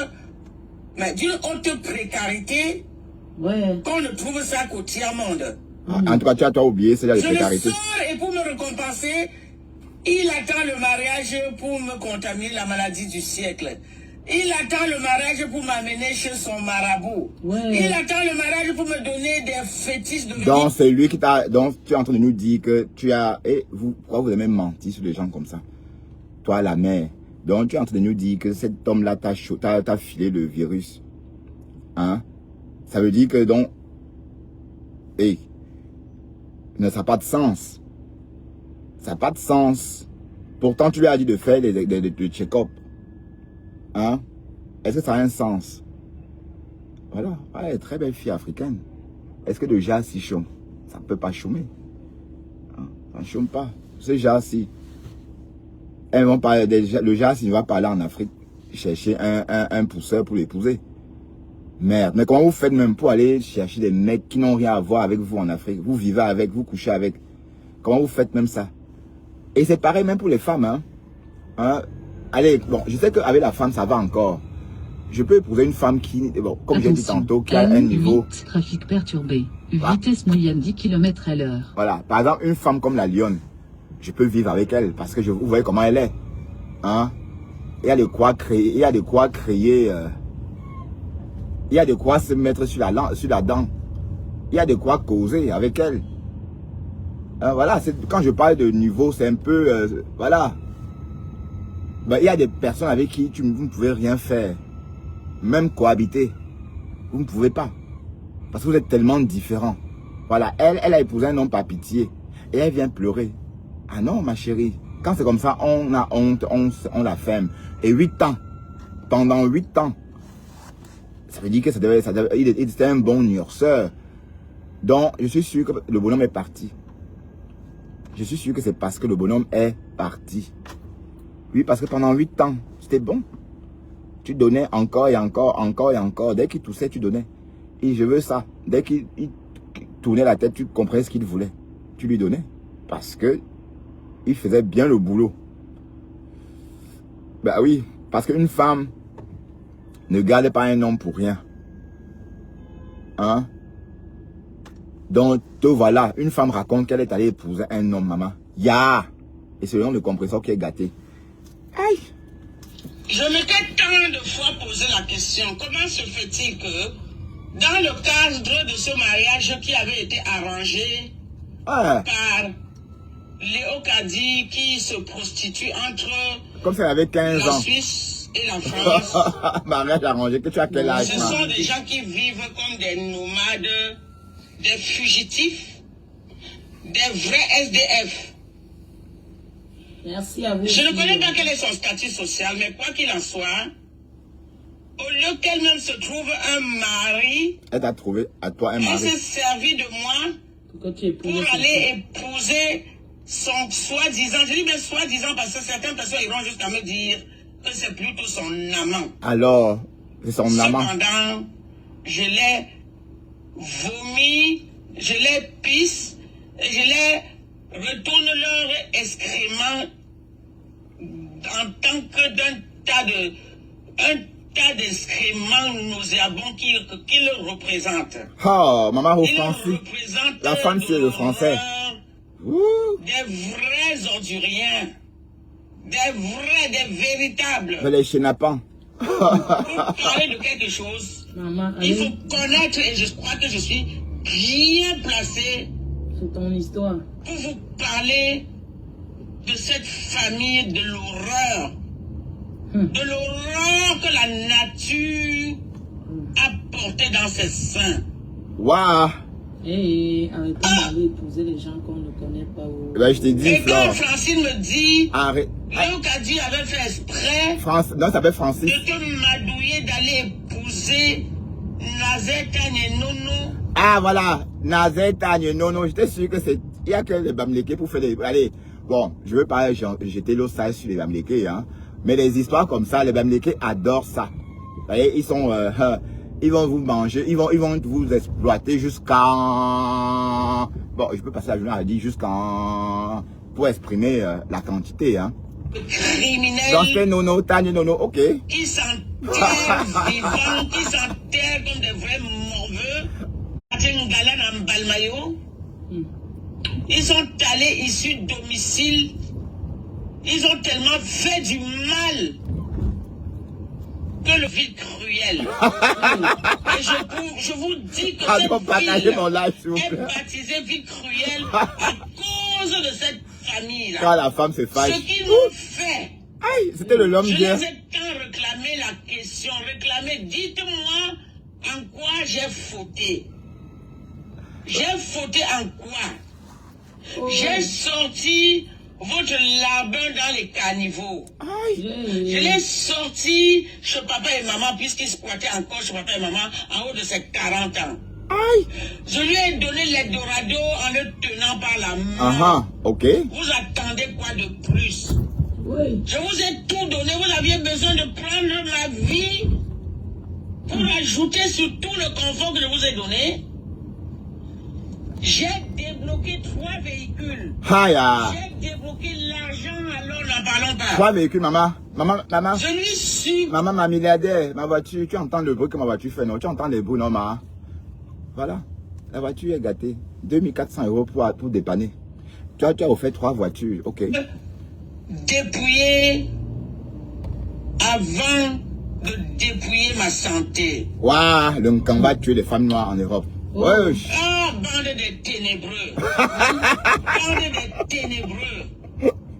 précarité, Ouais. qu'on ne trouve ça qu'au tiers-monde. En tout cas, tu as toi oublié, c'est là les Je le précarités. sors et pour me récompenser, il attend le mariage pour me contaminer la maladie du siècle. Il attend le mariage pour m'amener chez son marabout. Ouais. Il attend le mariage pour me donner des fétiches de Donc, c'est lui qui t'a... Donc, tu es en train de nous dire que tu as... Et vous, pourquoi vous aimez mentir sur les gens comme ça? Toi, la mère. Donc, tu es en train de nous dire que cet homme-là t'a filé le virus. Hein? Ça veut dire que, donc... Hey, ça n'a pas de sens. Ça n'a pas de sens. Pourtant, tu lui as dit de faire des check-up. Hein? Est-ce que ça a un sens? Voilà. Elle est très belle fille africaine. Est-ce que le jassi chôme? Ça ne peut pas chômer. Hein? Ça ne chôme pas. Ce jassi, elles vont parler le jassi ne va pas aller en Afrique chercher un pousseur pour l'épouser. Merde. Mais comment vous faites même pour aller chercher des mecs qui n'ont rien à voir avec vous en Afrique? Vous vivez avec, vous couchez avec. Comment vous faites même ça? Et c'est pareil même pour les femmes. Hein? Allez, bon, je sais qu'avec la femme, ça va encore. Je peux épouser une femme qui, bon, comme j'ai dit tantôt, qui a un niveau... Trafic perturbé. Ah. Vitesse moyenne 10 km à l'heure. Voilà. Par exemple, une femme comme la lionne, je peux vivre avec elle parce que vous voyez comment elle est. Hein? Il y a de quoi créer, il y a de quoi créer... il y a de quoi se mettre sur la dent. Il y a de quoi causer avec elle. Voilà, quand je parle de niveau, c'est un peu... voilà. Ben, il y a des personnes avec qui vous ne pouvez rien faire. Même cohabiter. Vous ne pouvez pas. Parce que vous êtes tellement différents. Voilà, elle a épousé un homme par pitié. Et elle vient pleurer. Ah non, ma chérie. Quand c'est comme ça, on a honte, on la ferme. Et 8 ans. Pendant 8 ans. Ça veut dire que il était un bon nurseur. Donc, je suis sûr que le bonhomme est parti. Je suis sûr que c'est parce que le bonhomme est parti. Oui, parce que pendant 8 ans, c'était bon. Tu donnais encore et encore, encore et encore. Dès qu'il toussait, tu donnais. Et je veux ça. Dès qu'il tournait la tête, tu comprenais ce qu'il voulait. Tu lui donnais. Parce que il faisait bien le boulot. Ben oui, parce qu'une femme ne garde pas un homme pour rien. Hein? Donc, te voilà. Une femme raconte qu'elle est allée épouser un homme, maman. Ya! Et c'est le nom de compresseur qui est gâté. Aïe! Je m'étais tant de fois posé la question, comment se fait-il que, dans le cadre de ce mariage qui avait été arrangé Ah, par Léo Kadi qui se prostitue entre comme ça, elle avait 15 la ans. Suisse et la France, Mariage arrangé, que tu as quel âge, ce maman? sont des gens qui vivent comme des nomades, des fugitifs, des vrais SDF. Merci à vous. Je ne connais pas quel est son statut social, mais quoi qu'il en soit, au lieu qu'elle-même se trouve un mari, Elle t'a trouvé à toi un elle mari. s'est servie de moi Quand tu épouses pour quelqu'un. aller épouser son soi-disant. Je dis bien soi-disant parce que certaines personnes iront jusqu'à me dire que c'est plutôt son amant. Alors, c'est son amant. Cependant, je l'ai vomi, je les pisse, et je les retourne leur excrément en tant que d'un tas d'excréments nauséabonds qui le représentent. Oh, maman au Il français. représente La femme, c'est le français. Ouh. des vrais orduriens, des véritables. Mais les chenapans. Pour parler de quelque chose, Maman, il allez, faut connaître, et je crois que je suis bien placé c'est ton histoire. pour vous parler de cette famille de l'horreur. De l'horreur que la nature a portée dans ses seins. Waouh. Hé, arrêtons d'aller épouser les gens qu'on ne connaît pas. Oh. Ben, je t'ai dit, Et quand Flore. Francine me dit, Arrête. Léo Kadi avait fait exprès Non, ça s'appelle Francis. de te madouiller d'aller épouser Nazeta Nono. Ah, voilà. Nazet, Agne, non, j'étais sûr que c'est. Il y a que les Bamlékés pour faire des. Allez, bon, je veux pas jeter l'eau sale sur les Bamlékés, hein. Mais les histoires comme ça, les Bamlékés adorent ça. Vous voyez, ils sont. Ils vont vous manger, ils vont vous exploiter jusqu'à. Bon, je peux passer la journée à dire jusqu'à. Pour exprimer la quantité, hein. Criminels Donc, c'est nono, Tanya, nono, ok. qui s'enterrent vivants, qui s'enterrent comme des vrais morveux. Ngalan en Balmayo. Ils sont allés issus de domicile. Ils ont tellement fait du mal que le vide cruel. Et je vous dis que Pardon, cette partagez ville mon live, s'il vous est plaît. baptisée vide cruel à cause de cette famille-là. Quand la femme se fâche. Ce qu'ils m'ont fait. Aïe, c'était le l'homme Je bien. les ai tant réclamé la question, réclamé, dites-moi en quoi j'ai fauté. J'ai fauté en quoi? J'ai sorti votre larbin dans les caniveaux. Je l'ai sorti chez papa et maman puisqu'il squattait encore chez papa et maman en haut de ses 40 ans. Aïe. Je lui ai donné l'Eldorado en le tenant par la main. Ah, ok. Vous attendez quoi de plus? Oui. Je vous ai tout donné. Vous aviez besoin de prendre ma vie pour ajouter sur tout le confort que je vous ai donné. J'ai débloqué 3 véhicules. Aïe, ah. J'ai débloqué l'argent, alors n'en parlons pas. 3 véhicules, maman. Maman. Je lui suis. Maman, ma milliardaire, ma voiture, tu entends le bruit que ma voiture fait, non? Tu entends les bruits, non, maman? Voilà. La voiture est gâtée. 2400 € pour dépanner. Tu as offert 3 voitures, ok. Dépouiller avant de dépouiller ma santé. Waouh, le Nkamba tue les femmes noires en Europe. Oh. Ouais. Ah, bande de ténébreux. Bande de ténébreux.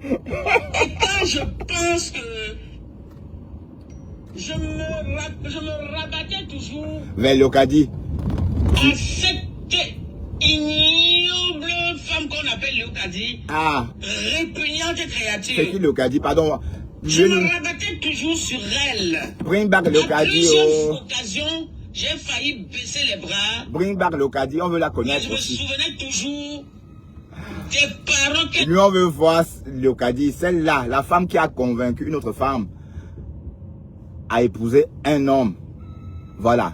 Et quand je pense que je me rabattais toujours Vers Léocadie. à cette ignoble femme qu'on appelle Léocadie, Ah, répugnante c'est qui créature. Léocadie, pardon. Je me rabattais toujours sur elle. Bring back À Léocadie, plusieurs oh. occasions, j'ai failli baisser les bras. Bring back Léocadie, on veut la Mais connaître je me aussi. souvenais toujours Des parents qui... Lui, on veut voir Leocadie, celle-là, la femme qui a convaincu une autre femme à épouser un homme. Voilà.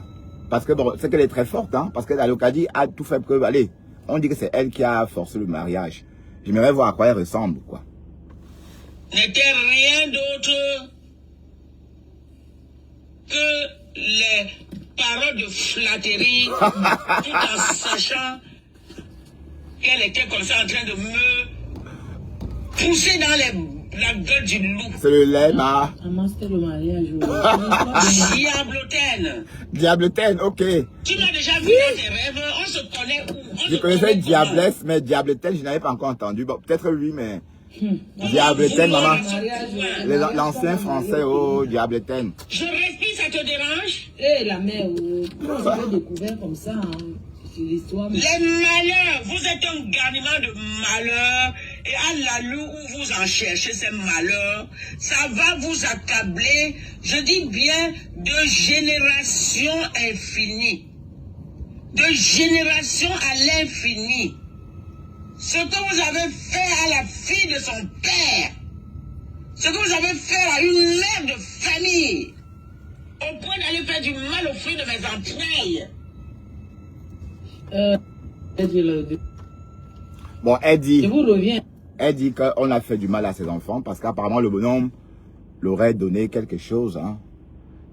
Parce que bon, c'est qu'elle est très forte, hein, parce que la Leocadie a tout fait pour... Allez, on dit que c'est elle qui a forcé le mariage. J'aimerais voir à quoi elle ressemble, quoi. N'était rien d'autre que les paroles de flatterie, tout en sachant qu'elle était comme ça en train de me pousser dans la gueule du loup. C'est le lait, là. Maman, c'était le mariage. Diablotène. Diabletène, ok. Tu m'as déjà vu dans tes rêves, on se connaît où? Je connaissais Diablesse, mais Diabletène, je n'avais pas encore entendu. Bon, peut-être lui, mais... Diabletène, maman. L'ancien français, oh, Diabletène. Je respire, ça te dérange? Eh, la mère, comment vous avez découvert comme ça, hein? C'est l'histoire. Les malheurs, vous êtes un garniment de malheurs, et à l'allure où vous en cherchez ces malheurs, ça va vous accabler, je dis bien, de génération infinie. De génération à l'infini. Ce que vous avez fait à la fille de son père, ce que vous avez fait à une mère de famille, au point d'aller faire du mal aux fruits de mes entrailles. Bon, elle dit... Je vous reviens. Elle dit qu'on a fait du mal à ses enfants parce qu'apparemment le bonhomme lui aurait donné quelque chose. Hein.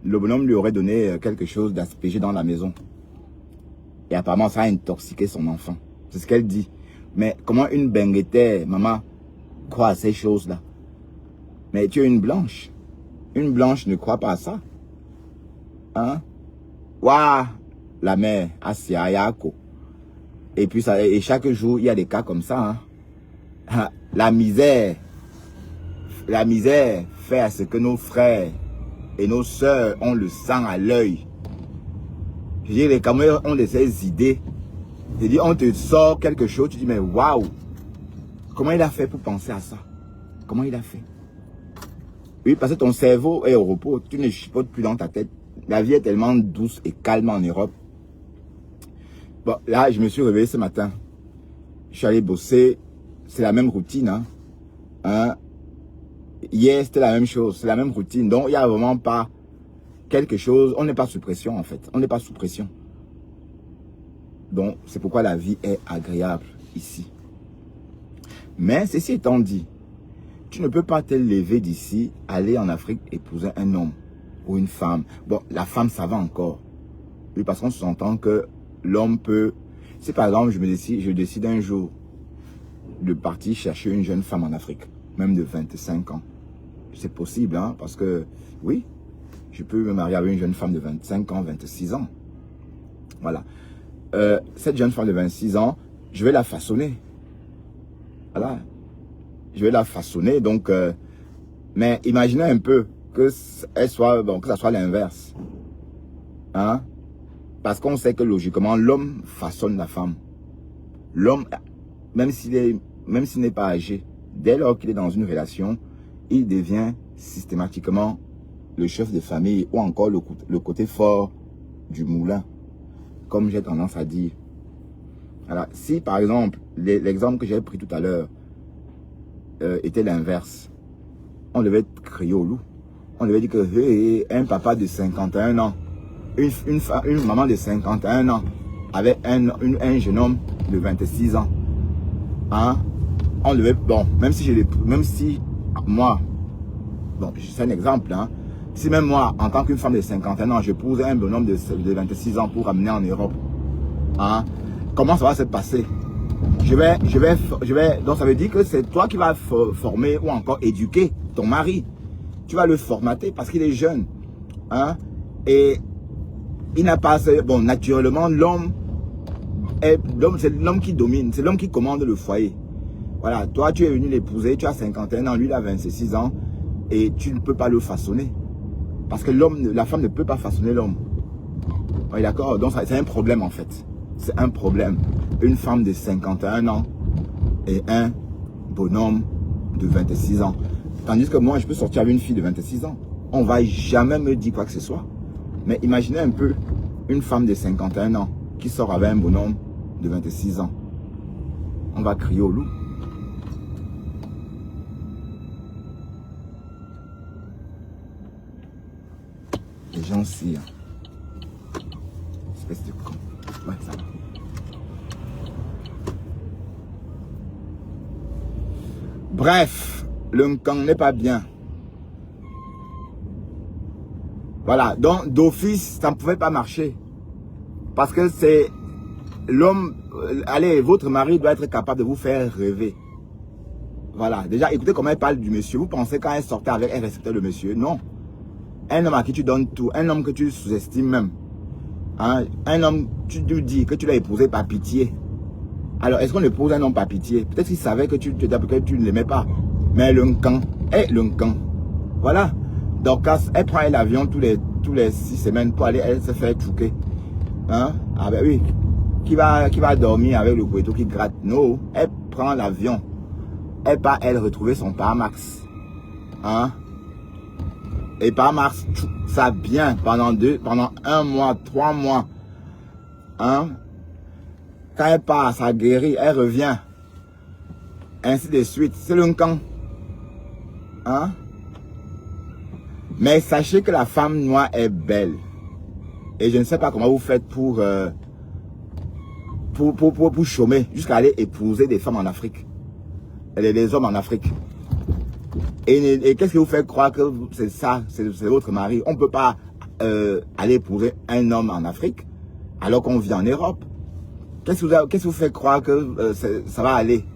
Le bonhomme lui aurait donné quelque chose d'aspergé dans la maison. Et apparemment ça a intoxiqué son enfant. C'est ce qu'elle dit. Mais comment une benguetaire, maman, croit à ces choses-là? Mais tu es une blanche. Une blanche ne croit pas à ça. Hein? Waouh! La mère, Asia Yako. Et puis ça, et chaque jour, il y a des cas comme ça. Hein? La misère fait à ce que nos frères et nos sœurs ont le sang à l'œil. Je veux dire, les Camerounais ont de ces idées. Je dis, on te sort quelque chose, tu dis, mais waouh! Comment il a fait pour penser à ça? Comment il a fait? Oui, parce que ton cerveau est au repos, tu ne chipotes plus dans ta tête. La vie est tellement douce et calme en Europe. Bon, là, je me suis réveillé ce matin. Je suis allé bosser. C'est la même routine. Hein? Hier, c'était la même chose. C'est la même routine. Donc, il n'y a vraiment pas quelque chose. On n'est pas sous pression, en fait. On n'est pas sous pression. Donc, c'est pourquoi la vie est agréable ici. Mais, ceci étant dit, tu ne peux pas te lever d'ici, aller en Afrique, épouser un homme ou une femme. Bon, la femme, ça va encore. Oui, parce qu'on s'entend que l'homme peut... Si par exemple, je décide un jour de partir chercher une jeune femme en Afrique, même de 25 ans. C'est possible, hein, parce que, oui, je peux me marier avec une jeune femme de 25 ans, 26 ans. Voilà. Cette jeune femme de 26 ans, je vais la façonner. Voilà. Je vais la façonner, donc... mais imaginez un peu que elle soit, bon, que ça soit l'inverse. Hein? Parce qu'on sait que logiquement, l'homme façonne la femme. L'homme, même s'il n'est pas âgé, dès lors qu'il est dans une relation, il devient systématiquement le chef de famille ou encore le côté fort du moulin, comme j'ai tendance à dire. Alors, si par exemple, l'exemple que j'ai pris tout à l'heure était l'inverse, on devait crier au loup. On devait dire que hey, un papa de 51 ans, une maman de 51 ans, avec un jeune homme de 26 ans. Hein? On devait, bon, même si moi, bon, c'est un exemple, hein, si même moi, en tant qu'une femme de 51 ans, je pose un bonhomme de 26 ans pour ramener en Europe, hein, comment ça va se passer? Donc ça veut dire que c'est toi qui vas former ou encore éduquer ton mari. Tu vas le formater parce qu'il est jeune. Hein? Et il n'a pas... Bon, naturellement, l'homme, c'est l'homme qui domine. C'est l'homme qui commande le foyer. Voilà, toi, tu es venu l'épouser, tu as 51 ans, lui, il a 26 ans. Et tu ne peux pas le façonner. Parce que la femme ne peut pas façonner l'homme. Oui, d'accord? Donc, c'est un problème, en fait. C'est un problème. Une femme de 51 ans et un bonhomme de 26 ans. Tandis que moi, je peux sortir avec une fille de 26 ans. On ne va jamais me dire quoi que ce soit. Mais imaginez un peu une femme de 51 ans qui sort avec un bonhomme de 26 ans. On va crier au loup. agence-ci. Espèce de con. Ouais, ça va. Bref, le Nkang n'est pas bien. Voilà, donc d'office, ça ne pouvait pas marcher. Parce que c'est l'homme, allez, votre mari doit être capable de vous faire rêver. Voilà, déjà, écoutez comment elle parle du monsieur. Vous pensez quand elle sortait avec, elle respectait le monsieur? Non. Un homme à qui tu donnes tout, un homme que tu sous-estimes même. Hein? Un homme, tu lui dis que tu l'as épousé par pitié. Alors, est-ce qu'on épouse un homme par pitié? Peut-être qu'il savait que tu ne l'aimais pas. Mais le Nkang est le Nkang. Voilà. Donc, elle prend l'avion tous les 6 semaines pour aller, elle se fait chouquer. Hein? Ah ben oui. Qui va dormir avec le couteau qui gratte? Non. Elle prend l'avion. Elle part, elle retrouver son Paramax. Hein? Et Paramax, ça vient pendant 1 mois, 3 mois. Hein? Quand elle part, ça guérit, elle revient. Ainsi de suite. C'est le Nkang. Hein? Mais sachez que la femme noire est belle. Et je ne sais pas comment vous faites pour chômer jusqu'à aller épouser des femmes en Afrique. Les hommes en Afrique. Et qu'est-ce qui vous fait croire que c'est ça, c'est votre mari? On ne peut pas aller épouser un homme en Afrique alors qu'on vit en Europe. Qu'est-ce qui vous fait croire que ça va aller?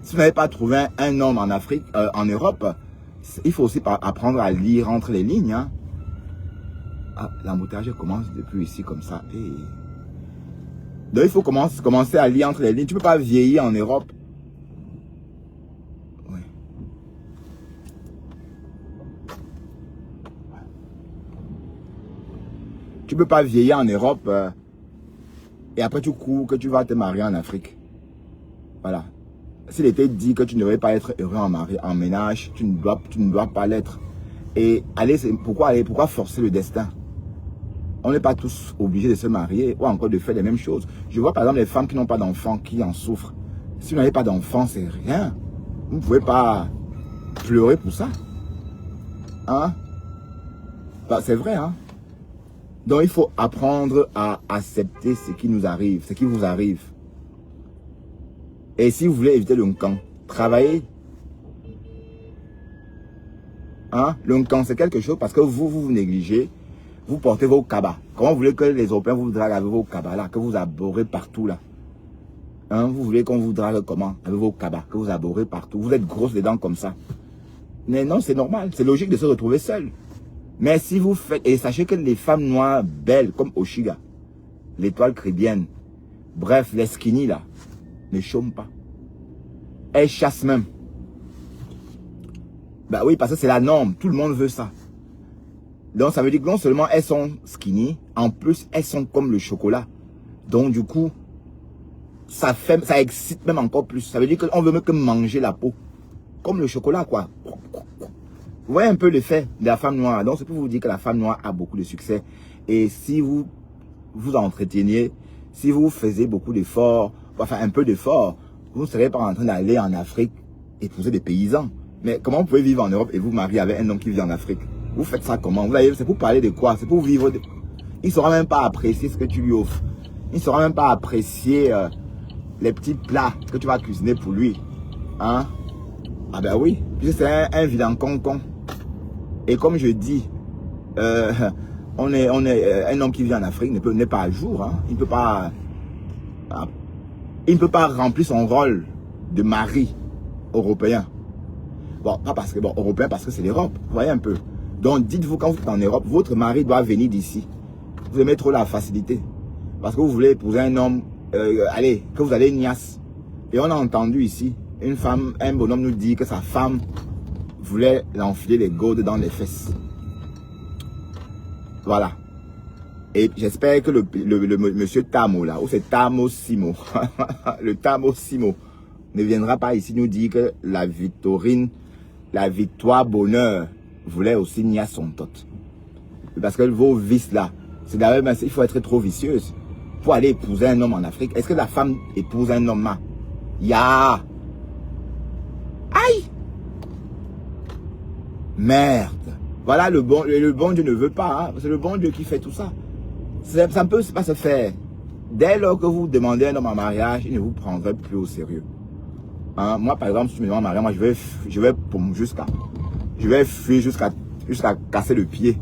Si vous n'avez pas trouvé un homme en Afrique, en Europe, il faut aussi apprendre à lire entre les lignes. Hein. Ah, l'embouteillage commence depuis ici comme ça. Et... donc il faut commencer à lire entre les lignes. Tu ne peux pas vieillir en Europe. Ouais. Tu ne peux pas vieillir en Europe et après tu cours que tu vas te marier en Afrique. Voilà. S'il était dit que tu ne devais pas être heureux en ménage, tu ne dois pas l'être. Et pourquoi forcer le destin? On n'est pas tous obligés de se marier ou encore de faire les mêmes choses. Je vois par exemple les femmes qui n'ont pas d'enfants, qui en souffrent. Si vous n'avez pas d'enfants, c'est rien. Vous ne pouvez pas pleurer pour ça. Hein? Bah, c'est vrai, hein? Donc il faut apprendre à accepter ce qui nous arrive, ce qui vous arrive. Et si vous voulez éviter le Nkang, travaillez. Hein? Le Nkang, c'est quelque chose parce que vous négligez, vous portez vos cabas. Comment vous voulez que les Européens vous draguent avec vos cabas là, que vous abordez partout là? Hein? Vous voulez qu'on vous drague comment? Avec vos cabas, que vous abordez partout. Vous êtes grosses les dents comme ça. Mais non, c'est normal, c'est logique de se retrouver seul. Mais si vous faites, et sachez que les femmes noires belles comme Oshiga, l'étoile caribéenne, bref, les skinny là, ne chôment pas. Elles chassent même. Bah oui, parce que c'est la norme. Tout le monde veut ça. Donc ça veut dire que non seulement elles sont skinny, en plus elles sont comme le chocolat. Donc du coup, ça excite même encore plus. Ça veut dire qu'on veut même que manger la peau. Comme le chocolat quoi. Vous voyez un peu l'effet de la femme noire. Donc c'est pour vous dire que la femme noire a beaucoup de succès. Et si vous vous entreteniez, si vous faisiez beaucoup d'efforts, enfin un peu d'efforts, vous ne serez pas en train d'aller en Afrique épouser des paysans. Mais comment vous pouvez vivre en Europe et vous marier avec un homme qui vit en Afrique? Vous faites ça comment? C'est pour parler de quoi? C'est pour vivre. Il ne saura même pas apprécier ce que tu lui offres. Il ne saura même pas apprécier les petits plats que tu vas cuisiner pour lui. Hein? Ah ben oui, puisque c'est un vilain concon. Et comme je dis, un homme qui vit en Afrique n'est pas à jour. Hein. Il ne peut pas remplir son rôle de mari européen. Bon, pas parce que européen, parce que c'est l'Europe. Vous voyez un peu. Donc dites-vous, quand vous êtes en Europe, votre mari doit venir d'ici. Vous aimez trop la facilité. Parce que vous voulez épouser un homme, que vous allez niasse. Et on a entendu ici, une femme, un bonhomme nous dit que sa femme voulait l'enfiler les gourdes dans les fesses. Voilà. Et j'espère que le monsieur Tamo là, ou c'est Tamo Simo, le Tamo Simo, ne viendra pas ici nous dire que la victoire bonheur voulait aussi nier son tot. Parce que vos vices là, c'est d'ailleurs, il faut être trop vicieuse pour aller épouser un homme en Afrique. Est-ce que la femme épouse un homme là? Ya! Aïe! Merde! Voilà, le bon Dieu ne veut pas. Hein. C'est le bon Dieu qui fait tout ça. Ça ne peut pas se faire. Dès lors que vous demandez un homme en mariage, il ne vous prendrait plus au sérieux. Hein? Moi, par exemple, si tu me demandes en mariage, moi, je vais fuir jusqu'à casser le pied.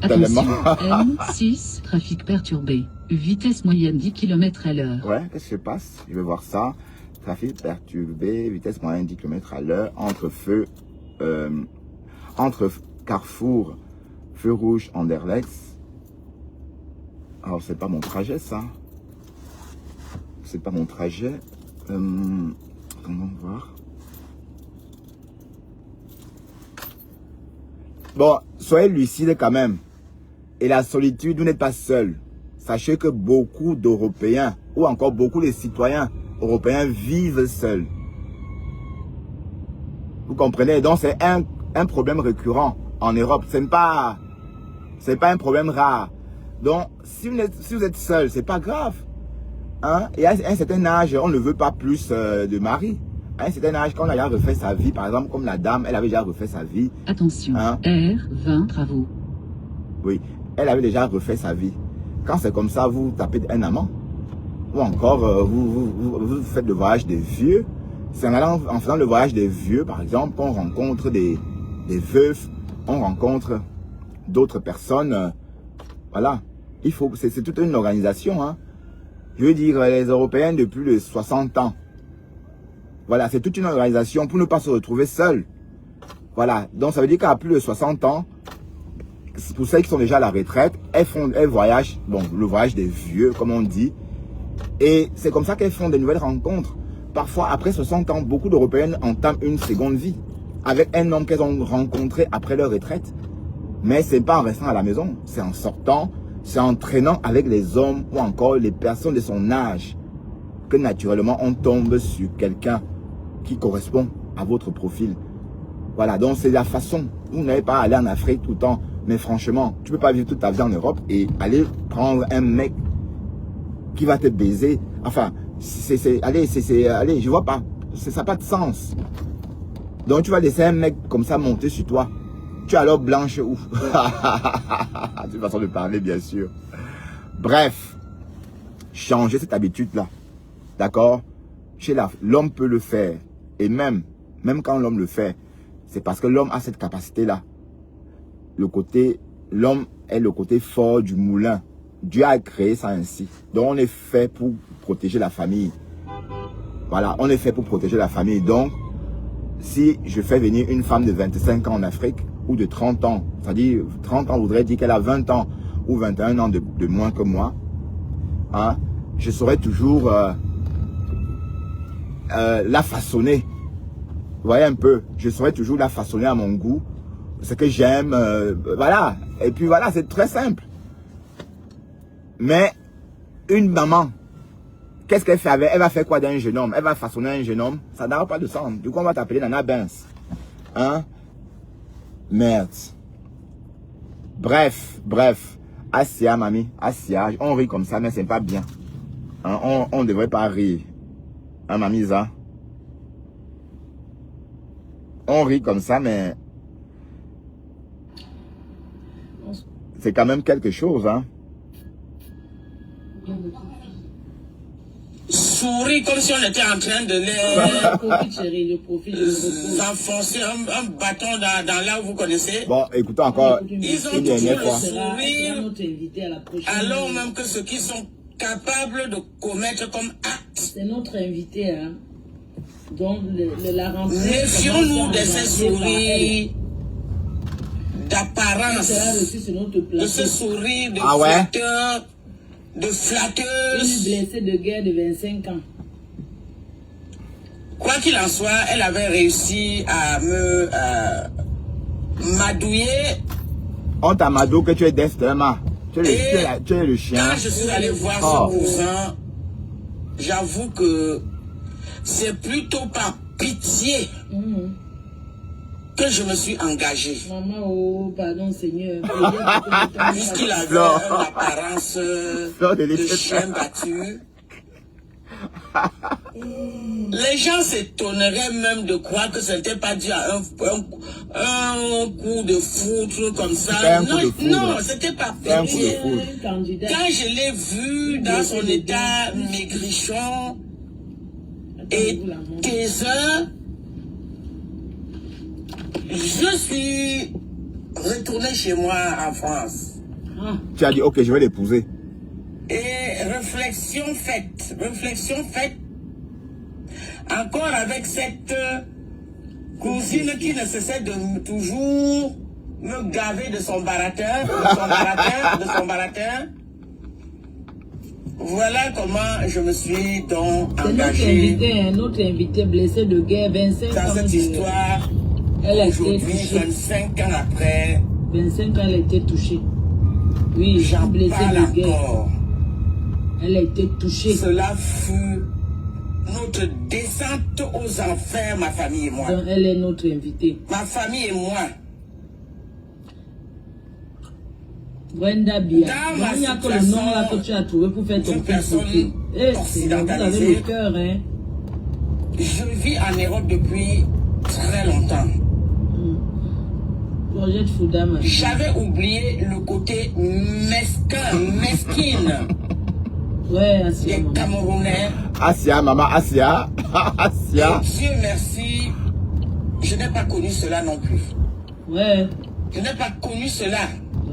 Attention, M6, trafic perturbé. Vitesse moyenne 10 km/h. Ouais, qu'est-ce qui se passe? Je vais voir ça. Trafic perturbé, vitesse moyenne 10 km/h, entre Carrefour, feu rouge, Anderlecht. Alors, c'est pas mon trajet, ça. C'est pas mon trajet. Comment voir? Bon, soyez lucide quand même. Et la solitude, vous n'êtes pas seul. Sachez que beaucoup d'Européens, ou encore beaucoup de citoyens européens vivent seuls. Vous comprenez? Donc c'est un problème récurrent en Europe. C'est pas un problème rare. Donc si vous êtes seul, c'est pas grave. Hein? Et à un certain âge, on ne veut pas plus de mari. À un certain âge, quand on a déjà refait sa vie, par exemple, comme la dame, elle avait déjà refait sa vie. Attention, Hein? R20 travaux. Oui, elle avait déjà refait sa vie. Quand c'est comme ça, vous tapez un amant. Ou encore, vous faites le voyage des vieux. C'est en faisant le voyage des vieux, par exemple, qu'on rencontre des veufs, on rencontre d'autres personnes. Voilà. C'est toute une organisation. Hein. Je veux dire, les Européens de plus de 60 ans. Voilà, c'est toute une organisation pour ne pas se retrouver seuls. Voilà. Donc, ça veut dire qu'à plus de 60 ans, pour celles qui sont déjà à la retraite, elles voyagent, bon, le voyage des vieux, comme on dit. Et c'est comme ça qu'elles font des nouvelles rencontres. Parfois, après 60 ans, beaucoup d'Européennes entament une seconde vie avec un homme qu'elles ont rencontré après leur retraite. Mais c'est pas en restant à la maison, c'est en sortant, c'est en traînant avec les hommes ou encore les personnes de son âge que naturellement on tombe sur quelqu'un qui correspond à votre profil. Voilà, donc c'est la façon. Vous n'allez pas aller en Afrique tout le temps. Mais franchement, tu ne peux pas vivre toute ta vie en Europe et aller prendre un mec qui va te baiser. Enfin, allez, je vois pas. Ça n'a pas de sens. Donc tu vas laisser un mec comme ça monter sur toi. Tu as alors blanche où? C'est une façon de parler, bien sûr. Bref, changez cette habitude-là. D'accord? L'homme peut le faire. Et même quand l'homme le fait, c'est parce que l'homme a cette capacité-là. L'homme est le côté fort du moulin. Dieu a créé ça ainsi. Donc on est fait pour protéger la famille. Voilà, on est fait pour protéger la famille. Donc, si je fais venir une femme de 25 ans en Afrique, ou de 30 ans, c'est-à-dire 30 ans voudrait dire qu'elle a 20 ans ou 21 ans de moins que moi, hein, je saurais toujours la façonner. Vous voyez un peu, je saurais toujours la façonner à mon goût. Ce que j'aime, voilà. Et puis voilà, c'est très simple. Mais une maman, qu'est-ce qu'elle fait avec? Elle va faire quoi d'un jeune homme? Elle va façonner un jeune homme? Ça n'a pas de sens. Du coup, on va t'appeler Nana Benz. Hein? Merde. Bref. Assia, mamie. Assia. On rit comme ça, mais c'est pas bien. Hein? On ne devrait pas rire. Hein, mamie, ça? On rit comme ça, mais c'est quand même quelque chose, hein. Souris comme si on était en train de enfoncer un bâton dans là où vous connaissez. Bon, écoutez encore Ils ont une toujours dernière le fois. sourire, alors même que ce qu'ils sont capables de commettre comme acte. C'est notre invité, hein. Donc, la rentrée... Méfions-nous de ces sourires d'apparence, de ce sourire de flatteur, de flatteuse. Une blessée de guerre de 25 ans. Quoi qu'il en soit, elle avait réussi à me m'adouiller. On t'a madou que tu es d'Estema. Tu es le chien. Quand je suis allé voir son cousin, j'avoue que c'est plutôt par pitié que je me suis engagé. Maman, oh, pardon Seigneur. Puisqu'il avait une apparence de chien battu. Les gens s'étonneraient même de croire que ce n'était pas dû à un coup de foudre comme ça. Non, c'était pas petit. Quand je l'ai vu dans son état maigrichon et taiseux, je suis retourné chez moi en France. Tu as dit, ok, je vais l'épouser. Et réflexion faite. Encore avec cette cousine qui ne cessait de toujours me gaver de son baratin, de son baratin. Voilà comment je me suis donc engagé. Notre invité blessé de guerre, 25 dans ans. Cette histoire, aujourd'hui, 25 ans après, 25 ans, elle a été touchée. Oui, j'en blessée parle de guerre. encore. Elle a été touchée. Cela fut notre descente aux enfers, ma famille et moi. Donc, elle est notre invitée. Ma famille et moi. Brenda Bia. Dans ma Il n'y a que le nom là que tu as trouvé pour faire ton une personne occidentalisée. Vous avez le cœur, hein. Je vis en Europe depuis très longtemps. Georgette Fouda, ma fille. J'avais oublié le côté mesquine Ouais, Assia, des maman. Camerounais. Asia, maman, Asia. Asia. Et Dieu merci, je n'ai pas connu cela non plus. Ouais. Je n'ai pas connu cela.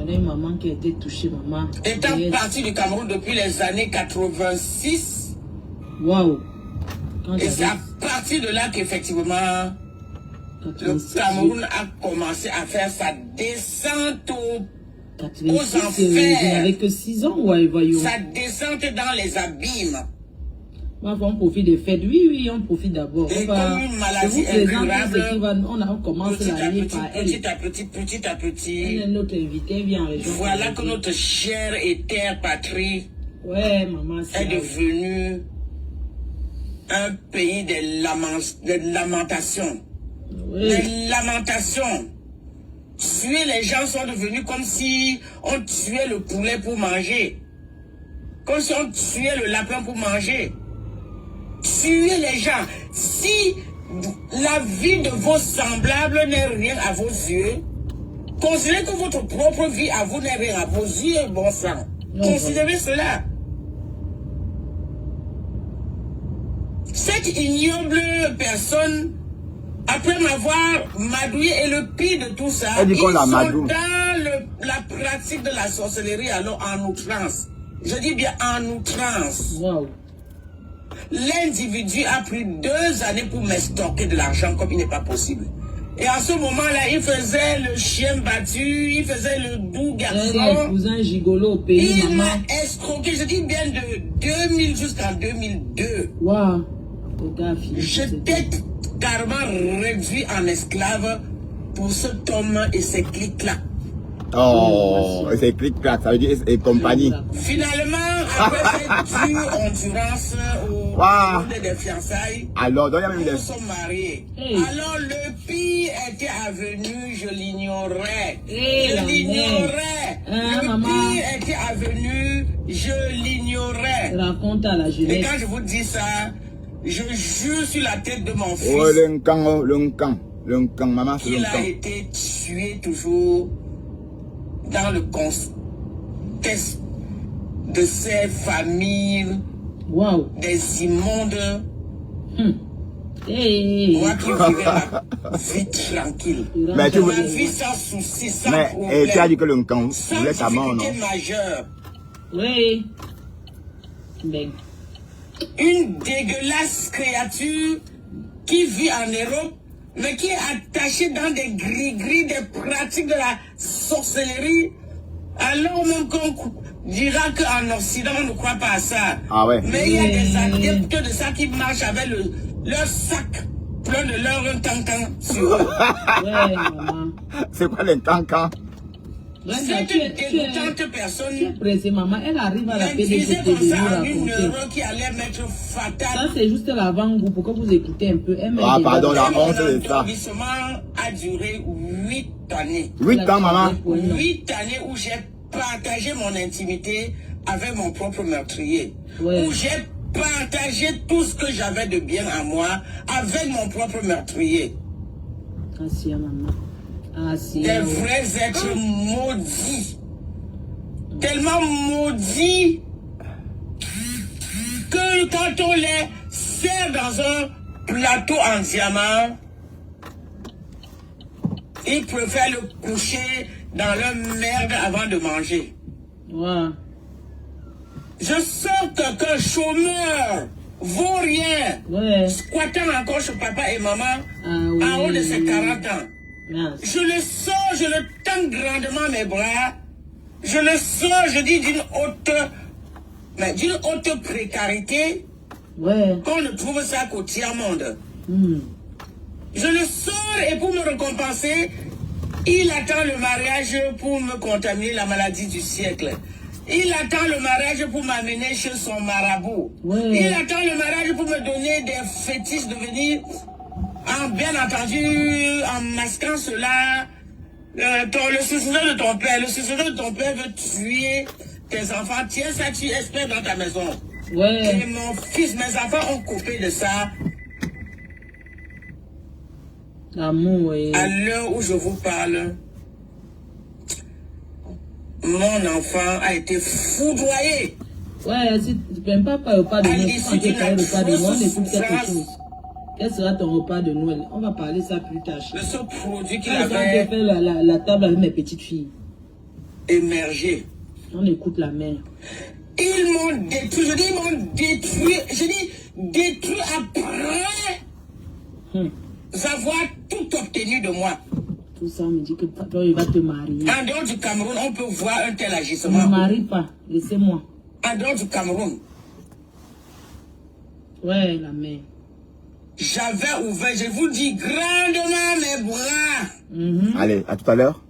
Il y a une maman qui a été touchée, maman. Étant parti du Cameroun depuis les années 86, Waouh. et c'est à partir de là qu'effectivement, le Cameroun a commencé à faire sa descente aux 86, enfers. avec 6 ans, ouais, voyons. Sa descente dans les abîmes. On profite des fêtes. Oui, on profite d'abord. Et comme une maladie incurable, on commence l'année par elle. Petit à petit. Elle est notre invitée, vient en région. Voilà que notre chère et terre patrie maman, est devenue un pays de lamentations. Oui. Les lamentations. Tuer les gens sont devenus comme si on tuait le poulet pour manger. Comme si on tuait le lapin pour manger. Tuer les gens. Si la vie de vos semblables n'est rien à vos yeux, considérez que votre propre vie à vous n'est rien à vos yeux, bon sang. Considérez cela. Cette ignoble personne, après m'avoir madoué, et le pire de tout ça, ils sont dans la pratique de la sorcellerie, alors en outrance. Je dis bien en outrance. Wow. L'individu a pris 2 années pour m'estorquer de l'argent comme il n'est pas possible. Et à ce moment-là, il faisait le chien battu, il faisait le doux garçon. Un gigolo au pays, il m'a escroqué, je dis bien de 2000 jusqu'en 2002. Wow. J'étais carrément réduit en esclave pour cet homme et ses clics-là. Oh, c'est clic-clac, ça veut dire et compagnie. Finalement, après cette dure endurance au des fiançailles, alors, nous sommes mariés. Alors le pire était avenu, je l'ignorais. Je l'ignorais. Le pire était avenu, je l'ignorais. Raconte à la jeunesse. Et quand je vous dis ça, je jure sur la tête de mon fils. Oh, le camp, maman, c'est le Il camp. a été tué toujours dans le contexte de ces familles, des immondes. Moi qui vivais ma vie tranquille. Mais tu ma vie sans souci, sans problème. Et tu as dit que le camp, sans voulait ta mort, non? majeure. Oui. Ben. Une dégueulasse créature qui vit en Europe, mais qui est attachée dans des gris-gris, des pratiques de la sorcellerie, alors même qu'on dira qu'en Occident, on ne croit pas à ça. Ah ouais. Mais il y a des adeptes de ça qui marchent avec leur sac plein de leur cancan sur eux. Ouais, maman. C'est quoi les cancans? Cette dégoûtante personne pressée, maman, elle arrive à la disait comme ça en une neuro qui allait mettre fatale. Ça, c'est juste l'avant-goût pour que vous écoutez un peu. Ah, pardon, la honte de ça. Mon établissement a duré 8 années. 8 ans, maman. 8 années où j'ai partagé mon intimité avec mon propre meurtrier. Ouais. Où j'ai partager tout ce que j'avais de bien à moi avec mon propre meurtrier. Ah si, maman. Ah si. Des vrais êtres maudits. Tellement maudits que quand on les sert dans un plateau en diamant, ils préfèrent le coucher dans leur merde avant de manger. Ouais. Je sens qu'un chômeur, vaurien, Ouais. squattant encore chez papa et maman, Ah oui. en haut de ses 40 ans. Ah, Je le sors, je le tends grandement mes bras. Je le sors, je dis d'une haute précarité ouais. qu'on ne trouve ça qu'au tiers-monde. Hmm. Je le sors et pour me récompenser, il attend le mariage pour me contaminer la maladie du siècle. Il attend le mariage pour m'amener chez son marabout. Ouais. Il attend le mariage pour me donner des fétiches de venir, bien entendu, en masquant cela. Le successeur de ton père, veut tuer tes enfants. Tiens ça, tu espères dans ta maison. Ouais. Et mon fils, mes enfants ont coupé de ça. L'amour, ouais. À l'heure où je vous parle, mon enfant a été foudroyé. Ouais, si tu ne pas le repas de À Noël, l'issue quand tu d'une parles le repas de Noël, on écoute quelque souffrance. chose. Quel sera ton repas de Noël? On va parler ça plus tard. Le seul produit qu'il Quand je avait fait la table avec mes petites filles, émergé. on écoute la mère. Ils m'ont détruit, je dis ils m'ont détruit, je dis détruit après avoir tout obtenu de moi. Tout ça, on me dit que toi, il va te marier. En dehors du Cameroun, on peut voir un tel Ne agissement. me marie pas, laissez-moi. En dehors du Cameroun, Ouais, la mère. j'avais ouvert, je vous dis grandement mes bras. Allez, à tout à l'heure.